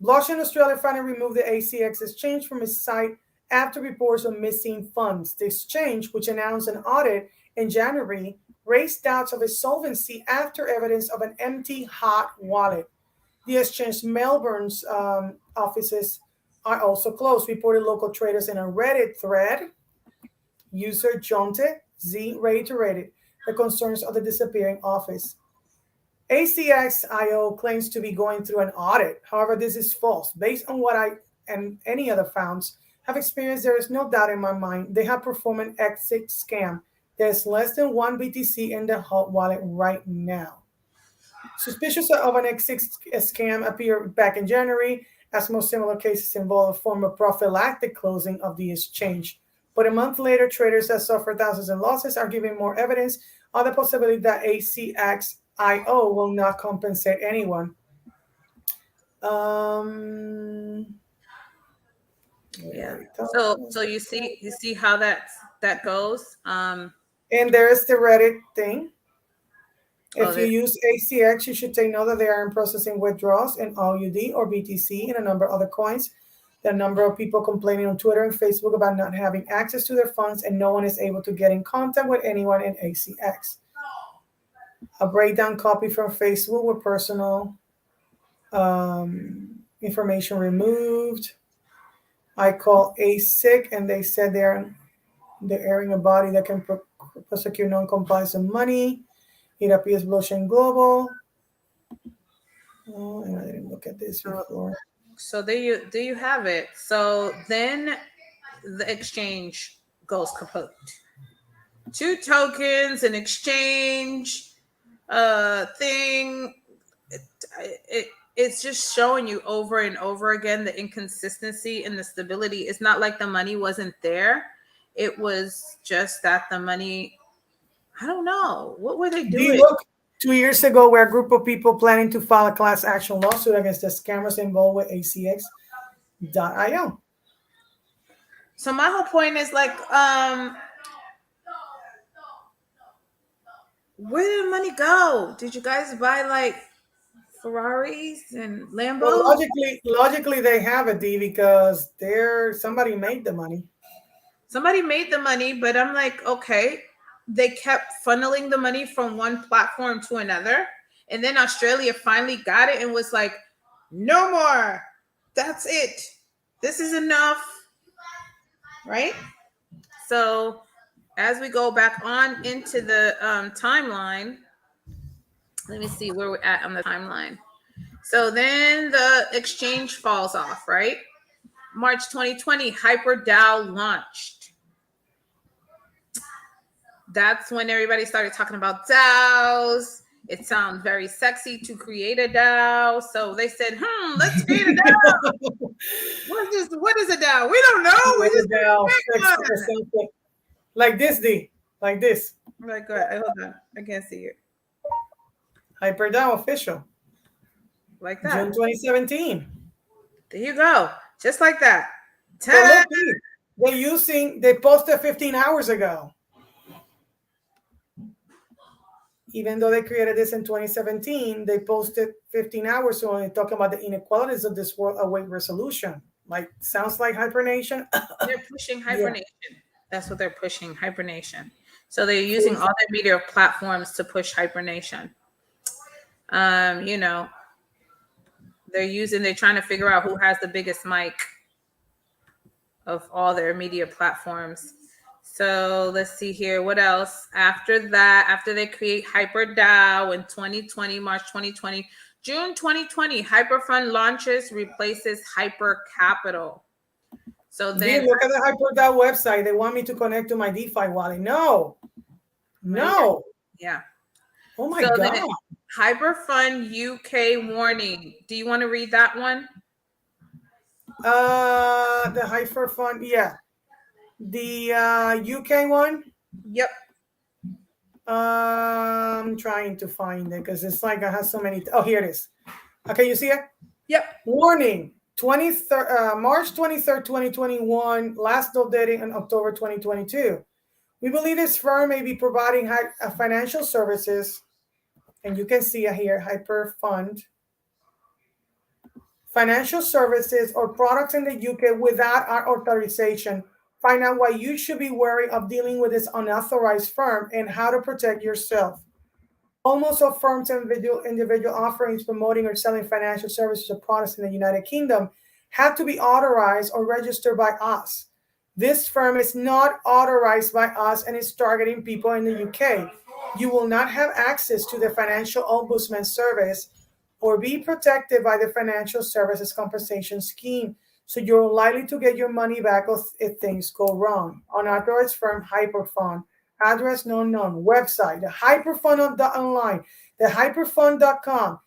Blockchain Australia finally removed the ACX exchange from its site after reports of missing funds. The exchange, which announced an audit in January, raised doubts of its solvency after evidence of an empty hot wallet. The exchange Melbourne's offices are also closed, reported local traders in a Reddit thread. User Jonte Z reiterated the concerns of the disappearing office. ACX.io claims to be going through an audit. However, this is false. Based on what I and any other found, have experienced, there is no doubt in my mind, they have performed an exit scam. There's less than 1 BTC in the hot wallet right now. Suspicious of an exit scam appeared back in January, as most similar cases involve a form of prophylactic closing of the exchange. But a month later, traders that suffered thousands in losses are giving more evidence of the possibility that ACXIO will not compensate anyone. Yeah. So you see how that goes. And there's the Reddit thing. Oh, If you use ACX, you should take note that they are in processing withdrawals in AUD or BTC and a number of other coins. The number of people complaining on Twitter and Facebook about not having access to their funds, and no one is able to get in contact with anyone in ACX. A breakdown copy from Facebook with personal information removed. I call ASIC, and they said they're airing a body that can prosecute non-compliance of money. It appears blockchain global. Oh, and I didn't look at this before. So there you have it. So then the exchange goes kaput. 2 tokens, an exchange thing. It's just showing you over and over again the inconsistency and the stability. It's not like the money wasn't there. It was just that the money, I don't know. What were they doing? Look, 2 years ago, where a group of people planning to file a class action lawsuit against the scammers involved with ACX.io. So my whole point is like, where did the money go? Did you guys buy like Ferraris and Lambos? Well, logically, they have it, D, because somebody made the money. Somebody made the money, but I'm like, okay. They kept funneling the money from one platform to another. And then Australia finally got it and was like, no more. That's it. This is enough. Right? So as we go back on into the timeline, let me see where we're at on the timeline. So then the exchange falls off, right? March 2020, HyperDAO launched. That's when everybody started talking about DAOs. It sounds very sexy to create a DAO. So they said, let's create a DAO. What is a DAO? We don't know. We just DAO. Like this, D. Like this. Like, hold on. I can't see it. HyperDAO official. Like that. June 2017. There you go. Just like that. Well, look, they posted 15 hours ago. Even though they created this in 2017, they posted 15 hours ago and talking about the inequalities of this world await resolution. Like, sounds like hybernation. They're pushing hibernation. Yeah. That's what they're pushing, hibernation. So they're using all their media platforms to push hibernation. They're trying to figure out who has the biggest mic of all their media platforms. So let's see here. What else? After that, after they create HyperDAO in 2020, March 2020, June 2020, HyperFund launches, replaces HyperCapital. So then look at the HyperDAO website. They want me to connect to my DeFi wallet. No. Yeah. Oh my God. HyperFund UK warning. Do you want to read that one? The HyperFund, yeah. The UK one? Yep. I'm trying to find it because it's like I have so many. Oh, here it is. Okay, you see it? Yep. Warning. March 23rd, 2021, last updating in October 2022. We believe this firm may be providing financial services, and you can see it here, HyperFund, financial services or products in the UK without our authorization. Find out why you should be wary of dealing with this unauthorized firm and how to protect yourself. Almost all firms and individual offerings promoting or selling financial services or products in the United Kingdom have to be authorized or registered by us. This firm is not authorized by us and is targeting people in the UK. You will not have access to the Financial Ombudsman Service or be protected by the Financial Services Compensation Scheme. So you're likely to get your money back if things go wrong. Unauthorized firm Hyperfund. Address known. Website, the Hyperfund.online, the Hyperfund.com,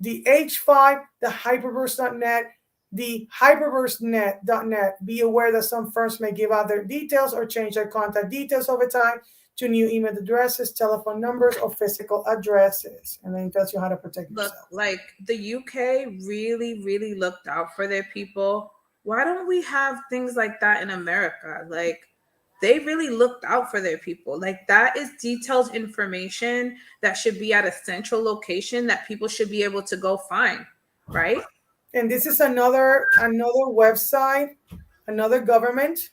the H5, the Hyperverse.net, the HyperverseNet.net. Be aware that some firms may give out their details or change their contact details over time to new email addresses, telephone numbers, or physical addresses. And then it tells you how to protect Look, yourself. like the UK really, really looked out for their people. Why don't we have things like that in America? Like, they really looked out for their people. Like, that is detailed information that should be at a central location that people should be able to go find, right? And this is another website, another government.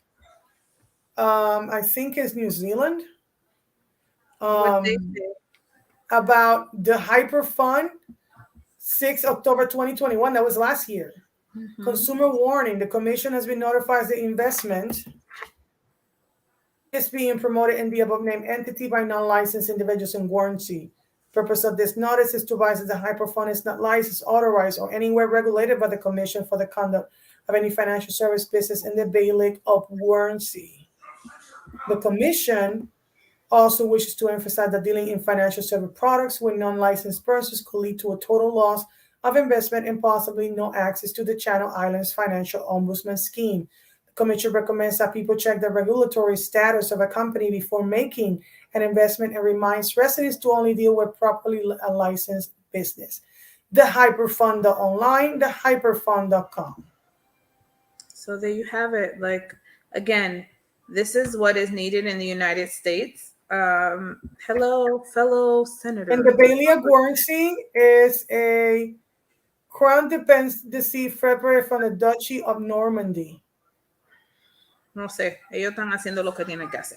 I think it's New Zealand. What they Um, say. about the Hyperfund, 6 October 2021. That was last year. Mhm. Consumer warning: the Commission has been notified as the investment is being promoted in the above named entity by non-licensed individuals in warranty. Purpose of this notice is to advise that the Hyperfund is not licensed, authorized, or anywhere regulated by the Commission for the conduct of any financial service business in the bailiwick of warranty. The Commission also wishes to emphasize that dealing in financial service products with non-licensed persons could lead to a total loss of investment and possibly no access to the Channel Islands Financial Ombudsman Scheme. The Commission recommends that people check the regulatory status of a company before making an investment and reminds residents to only deal with properly licensed business. The Hyperfund online, the Hyperfund.com. So there you have it. Like, again, this is what is needed in the United States. Hello, fellow senator. And the Bailey of Warranty is a crown dependency separated from the Duchy of Normandy. No sé, ellos están haciendo lo que tienen que hacer.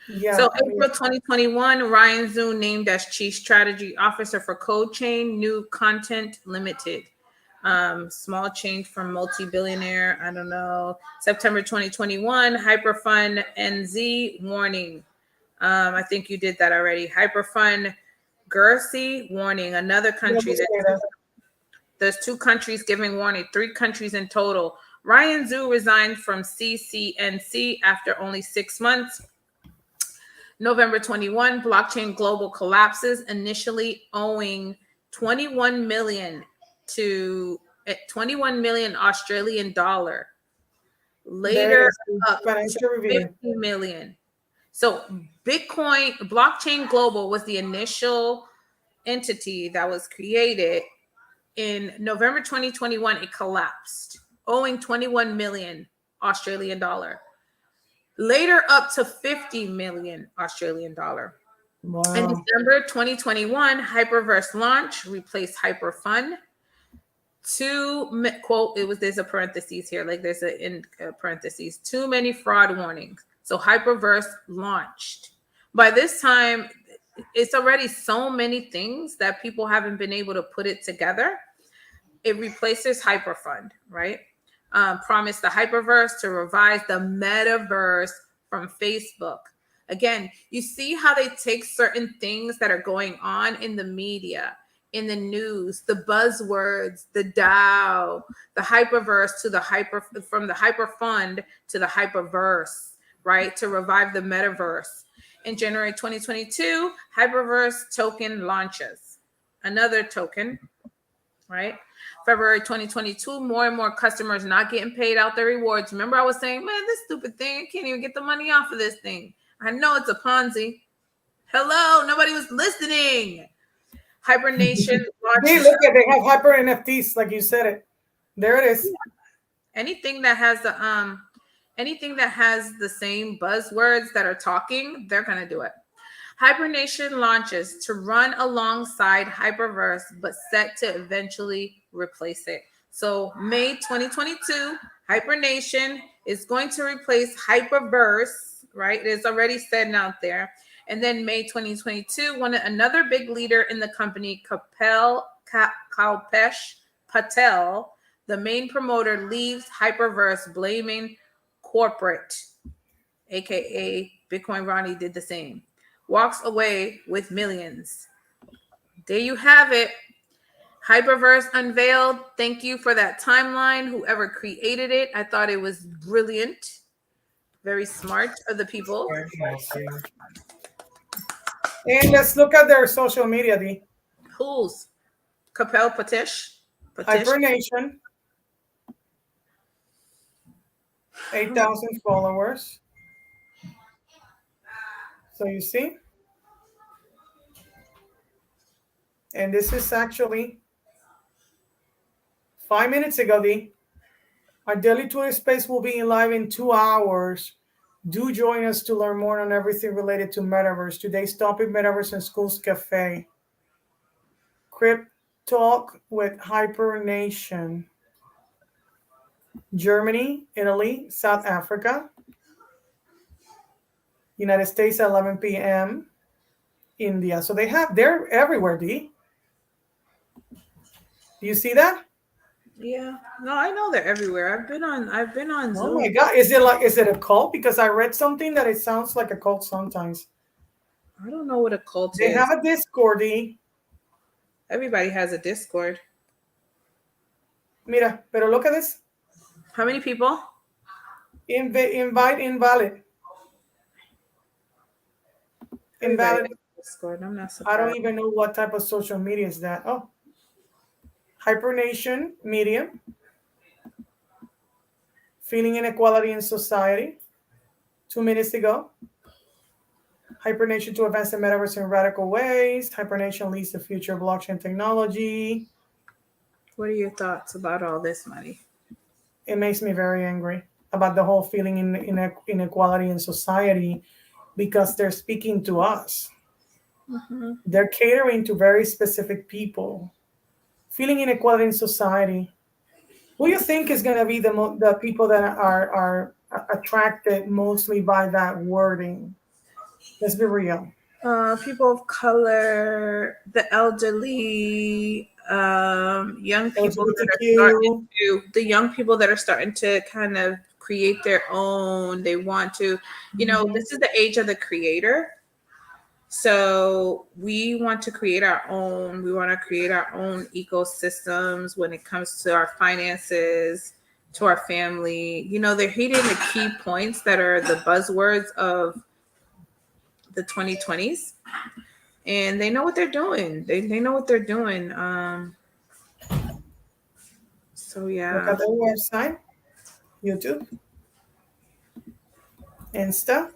Yeah. So April 2021, Ryan Zhu named as Chief Strategy Officer for Code Chain New Content Limited. Small change from multi-billionaire. I don't know. September 2021, Hyperfund NZ warning. I think you did that already. Hyperfund Guernsey warning. Another country. There's 2 countries giving warning. 3 countries in total. Ryan Zhu resigned from CCNC after only 6 months. November 21, Blockchain Global collapses, initially owing 21 million Australian dollar. Later up to 50 million. So Bitcoin Blockchain Global was the initial entity that was created. In November 2021, it collapsed, owing 21 million Australian dollar. Later up to 50 million Australian dollar. Wow. In December 2021, HYPERVERSE launch replaced Hyperfund. Quote, there's a parentheses here, like there's in parentheses, too many fraud warnings. So HYPERVERSE launched. By this time, it's already so many things that people haven't been able to put it together. It replaces Hyperfund, right? Promised the Hyperverse to revise the metaverse from Facebook. Again, you see how they take certain things that are going on in the media, in the news, the buzzwords, the DAO, the Hyperverse to the from the Hyperfund to the Hyperverse, right? To revive the metaverse. In January 2022, Hyperverse token launches. Another token, right? February 2022, more and more customers not getting paid out their rewards. Remember, I was saying, man, this stupid thing, I can't even get the money off of this thing. I know it's a Ponzi. Hello, nobody was listening. Hibernation. Hey, look at they have hyper NFTs, like you said it. There it is. Anything that has the same buzzwords that are talking, they're gonna do it. Hibernation launches to run alongside Hyperverse, but set to eventually replace it. So May 2022, Hibernation is going to replace Hyperverse, right? It is already said out there. And then May 2022, another big leader in the company, Kalpesh Patel, the main promoter, leaves Hyperverse, blaming corporate, aka Bitcoin Ronnie did the same. Walks away with millions. There you have it. HYPERVERSE unveiled. Thank you for that timeline. Whoever created it, I thought it was brilliant. Very smart of the people. And let's look at their social media, D. Who's? Capel Patish. HyperNation. 8,000 followers. So you see? And this is actually 5 minutes ago, D. Our daily Twitter space will be live in 2 hours. Do join us to learn more on everything related to Metaverse. Today's topic, Metaverse and Schools Cafe. Crypt Talk with HyperNation. Germany, Italy, South Africa. United States at 11 p.m. India. So they're everywhere, D. Do you see that? Yeah. No, I know they're everywhere. I've been on Zoom. Oh my God. Is it a cult? Because I read something that it sounds like a cult sometimes. I don't know what a cult They is. have a Discord, D. Everybody has a Discord. Mira, pero look at this. How many people? Invite invalid. Invalid. Discord. I'm not I surprised. don't even know what type of social media is that. Oh. HyperNation Medium. Feeling inequality in society. 2 minutes ago. HyperNation to advance the metaverse in radical ways. HyperNation leads the future of blockchain technology. What are your thoughts about all this, money? It makes me very angry about the whole feeling inequality in society because they're speaking to us. Mm-hmm. They're catering to very specific people. Feeling inequality in society. Who do you think is going to be the people that are attracted mostly by that wording? Let's be real. People of color, the elderly, young people the young people that are starting to kind of create their own. They want to, this is the age of the creator. So we want to create our own. We want to create our own ecosystems when it comes to our finances, to our family. They're hitting the key points that are the buzzwords of the 2020s, and they know what they're doing. They know what they're doing. So yeah. Look at the website, YouTube, Insta,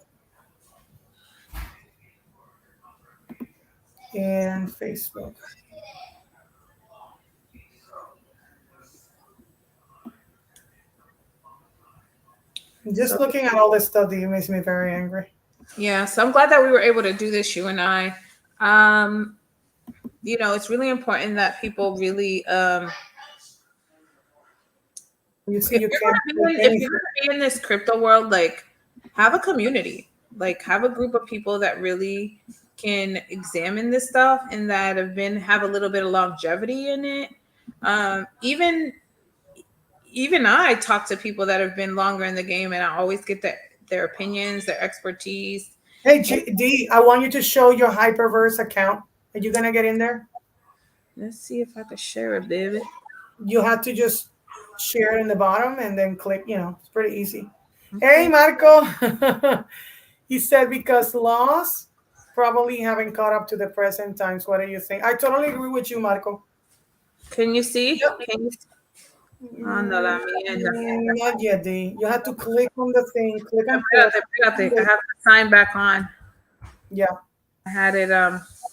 and Facebook. Just looking at all this stuff, it makes me very angry. Yeah, so I'm glad that we were able to do this, you and I. It's really important that people really if you're gonna be in this crypto world, like have a community, like have a group of people that really can examine this stuff and that have a little bit of longevity in it. Even I talk to people that have been longer in the game, and I always get their opinions, their expertise. Hey, D, I want you to show your HyperVerse account. Are you gonna get in there? Let's see if I can share it, baby. You have to just share it in the bottom and then click. It's pretty easy. Okay. Hey, Marco. He said because laws probably haven't caught up to the present times. What do you think? I totally agree with you, Marco. Can you see? Yep. Can you see? Not yet, D. You have to click on the thing. Click on I have to sign back on. Yeah. I had it.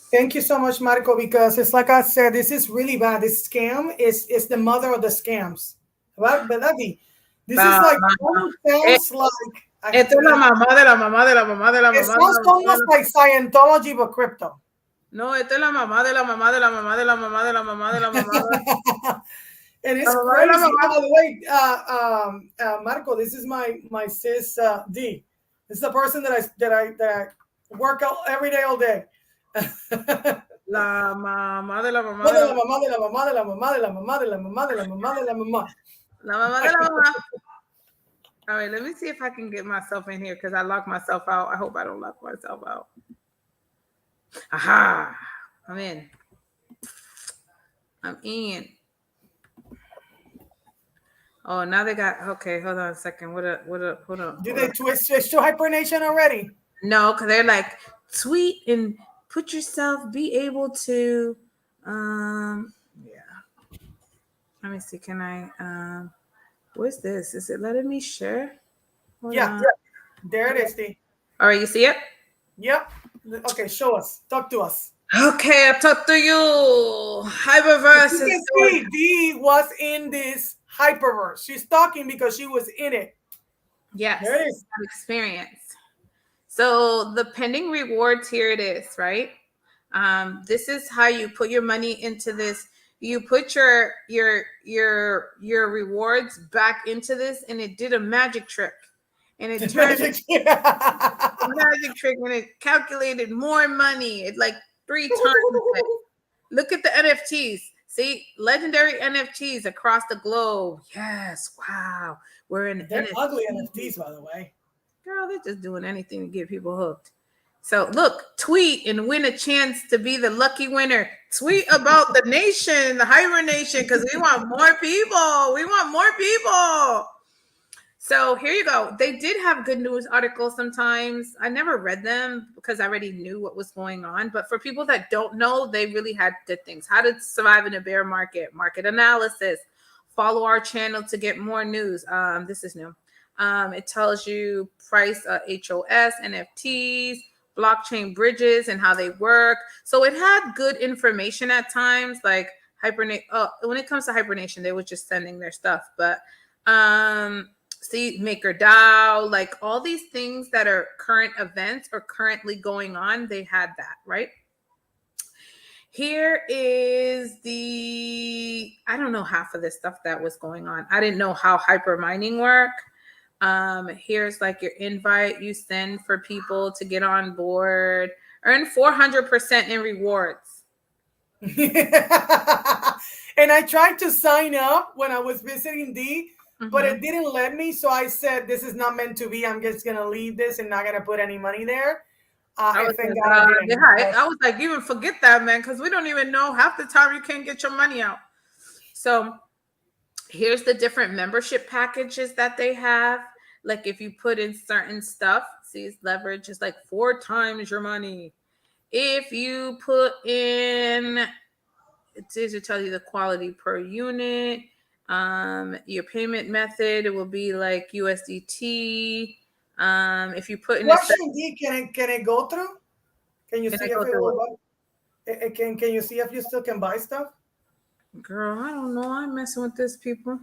Thank you so much, Marco, because it's like I said, this is really bad. This scam is the mother of the scams. Right? This is like sounds like Esto es la mamá de la mamá de la mamá de la mamá. It sounds almost like Scientology but crypto. No, esto es la mamá de la mamá de la mamá de la mamá de la mamá de la mamá. And it's crazy. By the way, Marco, this is my sis D. This is the person that I work out every day, all day. La mamá de la mamá de la mamá de la mamá de la mamá de la mamá de la mamá de la mamá de la mamá. La mamá de la mamá. All right, let me see if I can get myself in here because I locked myself out. I hope I don't lock myself out. Aha, I'm in. I'm in. Oh, now they got okay. Hold on a second. What up? What up? Hold on. Did Hold they on. switch to HyperNation already? No, because they're like tweet and put yourself. Be able to. Yeah. Let me see. Can I? What's this? Is it letting me share? Hold Yeah, on. there it is, D. All right, you see it? Yep. Okay, show us. Talk to us. Okay, I talk to you. As Hyperverse you is can doing. see, D was in this Hyperverse. She's talking because she was in it. Yes, There it is. experience. So the pending rewards, here it is, right? This is how you put your money into this. You put your rewards back into this, and it did a magic trick, and it turned a magic trick, and it calculated more money. It like 3 times it. Look at the NFTs. See, legendary NFTs across the globe. Yes, wow. We're in They're NFT. ugly NFTs, by the way. Girl, they're just doing anything to get people hooked. So look, tweet and win a chance to be the lucky winner. Tweet about the nation, the hibernation, because we want more people. We want more people. So here you go. They did have good news articles sometimes. I never read them because I already knew what was going on. But for people that don't know, they really had good things. How to survive in a bear market, market analysis. Follow our channel to get more news. This is new. It tells you price HOS, NFTs, blockchain bridges, and how they work. So it had good information at times, like Hibernate. Oh, when it comes to hibernation, they were just sending their stuff. But see, MakerDAO, like all these things that are current events or currently going on, they had that, right? Here is I don't know half of this stuff that was going on. I didn't know how hyper mining worked. Here's like your invite you send for people to get on board. Earn 400% in rewards. And I tried to sign up when I was visiting D, but it didn't let me. So I said, this is not meant to be. I'm just going to leave this and not going to put any money there. I was like, even forget that, man, because we don't even know half the time you can't get your money out. So here's the different membership packages that they have. Like if you put in certain stuff, see, leverage is like 4 times your money. If you put in, it's easy to tell you the quality per unit. Your payment method, it will be like USDT. If you put in question, D, can it go through? Can you see if it will go? Can you see if you still can buy stuff? Girl, I don't know. I'm messing with these people.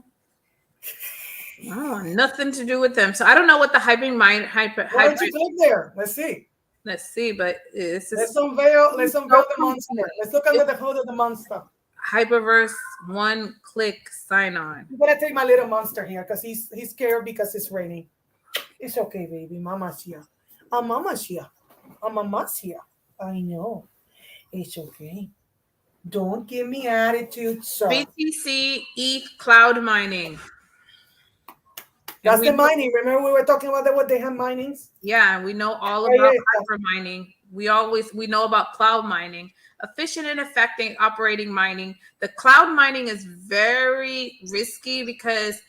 I don't want nothing to do with them. So I don't know what the hyping mind Why don't you click there? Let's see. Let's see, but it's let's unveil the monster. Let's look under the hood of the monster. HYPERVERSE, 1-click sign on. I'm gonna take my little monster here because he's scared because it's raining. It's okay, baby. Mama's here. Mama's here. Mama's here. I know. It's okay. Don't give me attitude, sir. BTC ETH cloud mining. That's the mining. Remember we were talking about what they have minings? Yeah, we know all about hyper mining. We know about cloud mining. Efficient and effective operating mining. The cloud mining is very risky because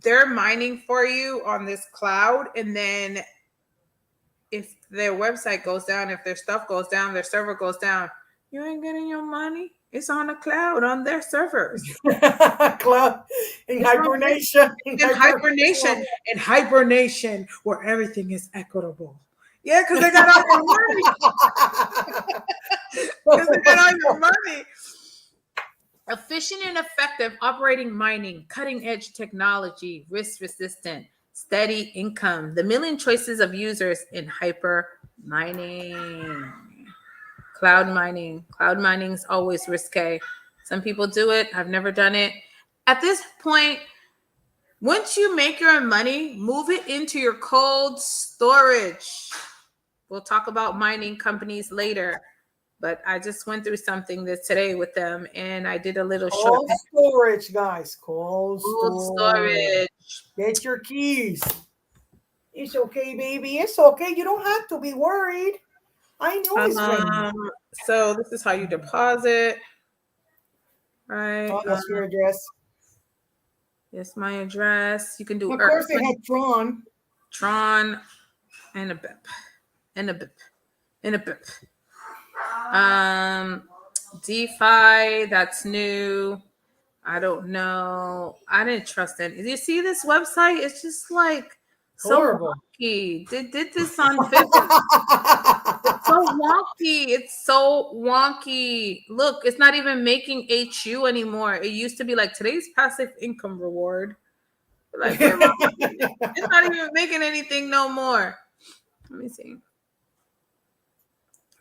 they're mining for you on this cloud, and then if their website goes down, if their stuff goes down, their server goes down, you ain't getting your money. It's on a cloud on their servers. Cloud in hibernation. In hibernation, where everything is equitable. Yeah, because they got all your money. Because they got all your money. Efficient and effective operating mining, cutting edge technology, risk resistant, steady income. The million choices of users in hyper mining. Cloud mining. Cloud mining is always risque. Some people do it. I've never done it. At this point, once you make your money, move it into your cold storage. We'll talk about mining companies later, but I just went through something today with them, and I did a little cold storage, guys. Cold storage. Get your keys. It's okay, baby. It's okay. You don't have to be worried. I know it's raining. So this is how you deposit. right? Oh, that's your address. It's my address. You can do Of course, they have Tron. Tron and a BIP. And a BIP. And a BIP. DeFi, that's new. I don't know. I didn't trust it. You see this website? It's just like so Horrible. wonky. They did this on Fibon. It's so wonky. It's so wonky. Look, it's not even making HU anymore. It used to be like today's passive income reward. Like, where am I? It's not even making anything no more. Let me see.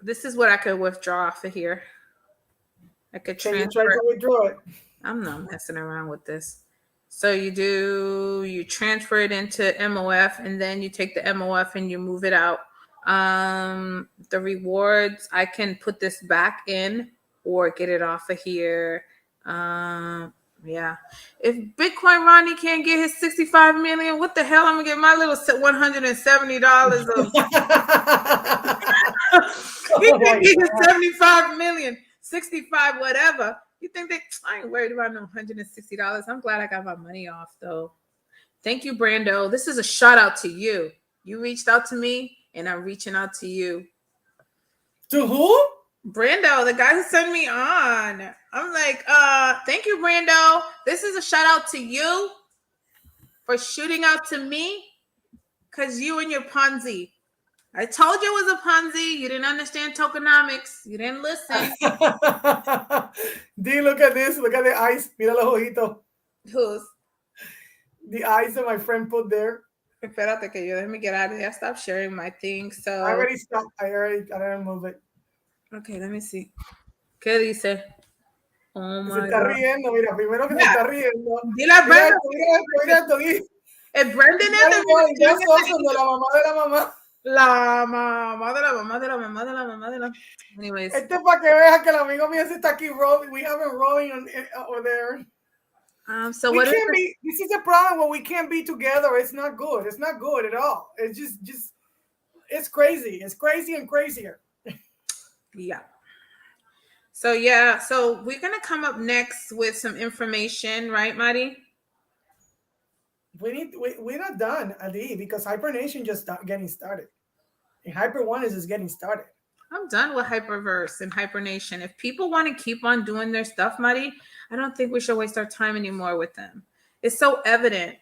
This is what I could withdraw off of here. I could Can you transfer. try to withdraw it? I'm not messing around with this. So you transfer it into MOF, and then you take the MOF and you move it out. The rewards, I can put this back in or get it off of here. Yeah. If Bitcoin Ronnie can't get his 65 million, what the hell? I'm gonna get my little $170 of he can get his 75 million, 65, whatever. You think I ain't worried about no $160. I'm glad I got my money off though. Thank you, Brando. This is a shout out to you. You reached out to me, and I'm reaching out to you. To who? Brando, the guy who sent me on. I'm like, thank you, Brando. This is a shout out to you for shooting out to me, because you and your Ponzi. I told you it was a Ponzi. You didn't understand tokenomics. You didn't listen. D, look at this. Look at the eyes. Mira los ojitos. Who's? The eyes that my friend put there. Espérate que yo déjame get out of there. Stop sharing my thing. So I already stopped. I didn't move it. okay, let me see. ¿Qué dice? Oh Se my está God. riendo, mira, primero que se Yeah. está riendo. Dile a Mira Brandon. esto, mira esto, di. El Brandon es Ay, de no, y ya sos de la mamá de la mamá. la mamá de la mamá de la mamá de la mamá de la. Anyways. Este es para que veas que el amigo mío se está aquí rolling. We have him rolling over there. So We what is can't it? be. This is a problem when we can't be together. It's not good. It's not good at all. It's just it's crazy. It's crazy and crazier. Yeah. So yeah, so we're gonna come up next with some information, right, Mari? We're not done, Adi, because Hypernation just getting started. And Hyper One is just getting started. I'm done with Hyperverse and Hypernation. If people want to keep on doing their stuff, Mari, I don't think we should waste our time anymore with them. It's so evident.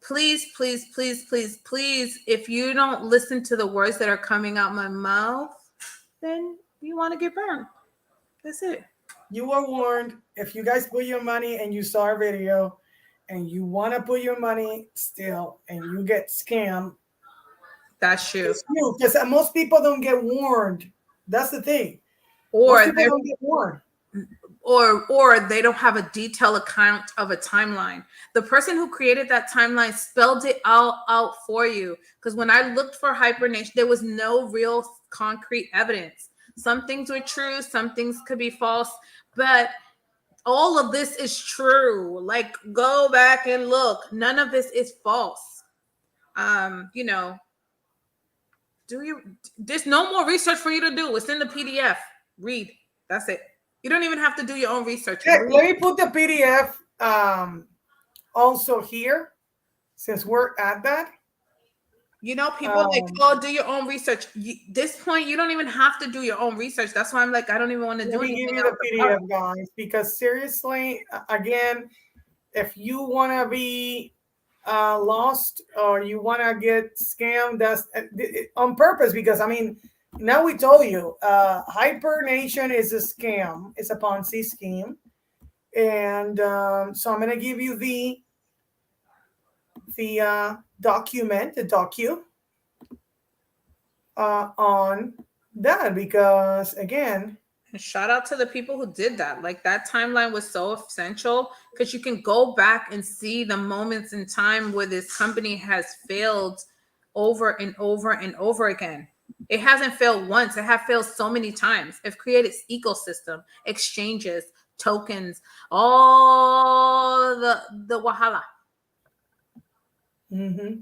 Please, please, please, please, please, if you don't listen to the words that are coming out my mouth, then you want to get burned. That's it. You were warned. If you guys put your money and you saw our video and you want to put your money still and you get scammed, that's true. It's you, because most people don't get warned. That's the thing. Or most people don't get warned. Or they don't have a detailed account of a timeline. The person who created that timeline spelled it all out for you. Because when I looked for Hypernation, there was no real concrete evidence. Some things were true, some things could be false, but all of this is true. Like, go back and look. None of this is false. There's no more research for you to do. It's in the PDF. Read. That's it. You don't even have to do your own research. Let me put the PDF also here, since we're at that. People like, oh, do your own research. This point, you don't even have to do your own research. That's why I'm like, I don't even want to do anything. Let me give you the PDF, guys, because seriously, again, if you want to be lost or you want to get scammed, that's on purpose, because I mean, now we told you Hypernation is a scam. It's a Ponzi scheme. And so I'm going to give you the document, the docu on that, because again, shout out to the people who did that. Like, that timeline was so essential, because you can go back and see the moments in time where this company has failed over and over and over again. It hasn't failed once. It has failed so many times. It's created ecosystem, exchanges, tokens, all the wahala. Mm-hmm.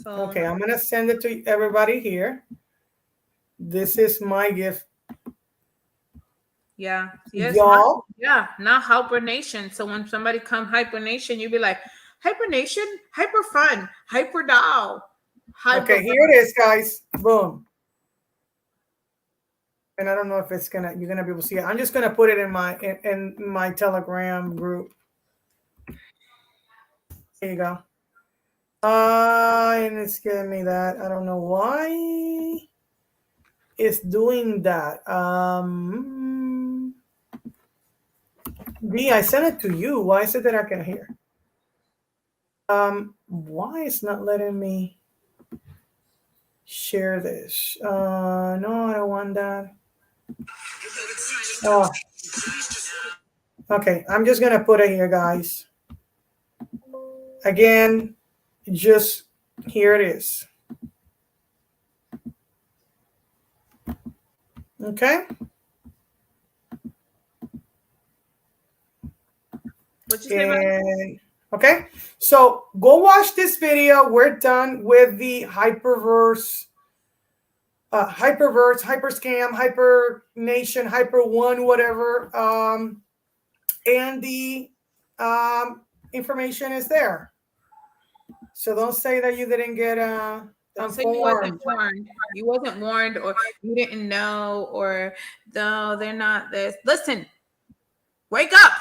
So, okay, I'm going to send it to everybody here. This is my gift. Yeah. Yes. Y'all. Not Hyper Nation. So when somebody come Hyper Nation, you be like, Hyper Nation, hyper fun, hyper doll, hyper. Okay, here it is, guys. Boom. And I don't know if you're gonna be able to see it. I'm just gonna put it in my Telegram group. There you go. And it's giving me that. I don't know why it's doing that. D, I sent it to you. Why is it that I can hear? Why it's not letting me share this? No, I don't want that. Oh. Okay, I'm just gonna put it here, guys. Again, just here it is. Okay. What you say? Okay, so go watch this video. We're done with the HYPERVERSE, HYPERSCAM, Hyper Nation, Hyper One, whatever. And the information is there. So don't say that you didn't get Don't say you wasn't warned. You wasn't warned, or you didn't know, or no, they're not this. Listen, wake up.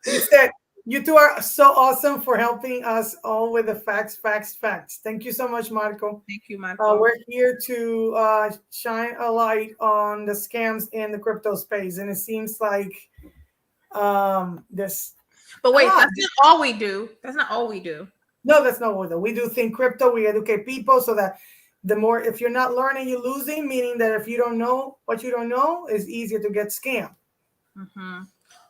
He said, you two are so awesome for helping us all with the facts. Thank you so much, Marco. Thank you, Marco. We're here to shine a light on the scams in the crypto space. And it seems like this. But wait, that's not all we do. That's not all we do. No, that's not what we do. We do think crypto. We educate people so that the more, if you're not learning, you're losing, meaning that if you don't know what you don't know, it's easier to get scammed. Mm-hmm.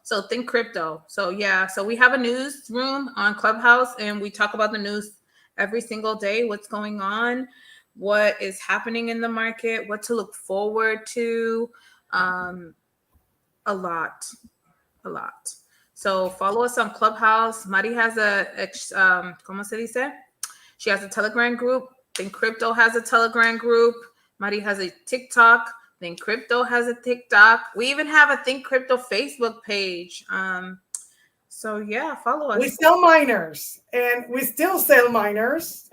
So think crypto. So yeah, so we have a newsroom on Clubhouse, and we talk about the news every single day. What's going on? What is happening in the market? What to look forward to? A lot. So follow us on Clubhouse. Mari has ¿cómo se dice? She has a Telegram group. Think Crypto has a Telegram group. Mari has a TikTok. Think Crypto has a TikTok. We even have a Think Crypto Facebook page. So yeah, follow us. We sell miners, and we still sell miners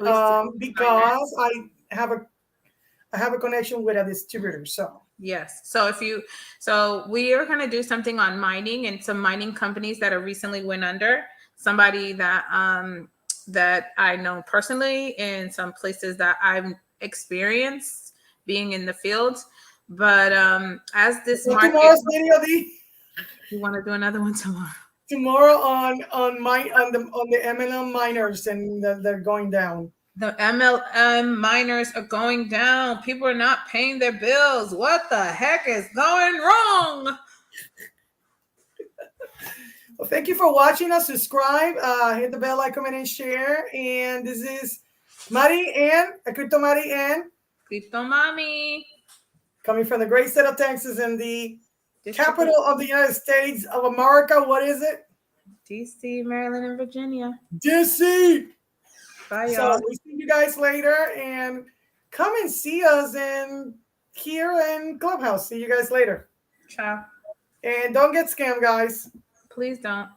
because I have a connection with a distributor. So yes. So we are going to do something on mining and some mining companies that are recently went under. Somebody that that I know personally, in some places that I've experienced being in the field. But as this market, tomorrow's video, you want to do another one tomorrow? Tomorrow on the MLM miners, and they're going down. The MLM miners are going down. People are not paying their bills. What the heck is going wrong? Well, thank you for watching us. Subscribe, hit the bell icon, and share. And this is Mari and Crypto Mari and Crypto Mommy, coming from the great state of Texas and the capital of the United States of America. What is it? DC, Maryland, and Virginia. DC. Bye, y'all. So we see you guys later, and come and see us here in Clubhouse. See you guys later. Ciao. And don't get scammed, guys. Please don't.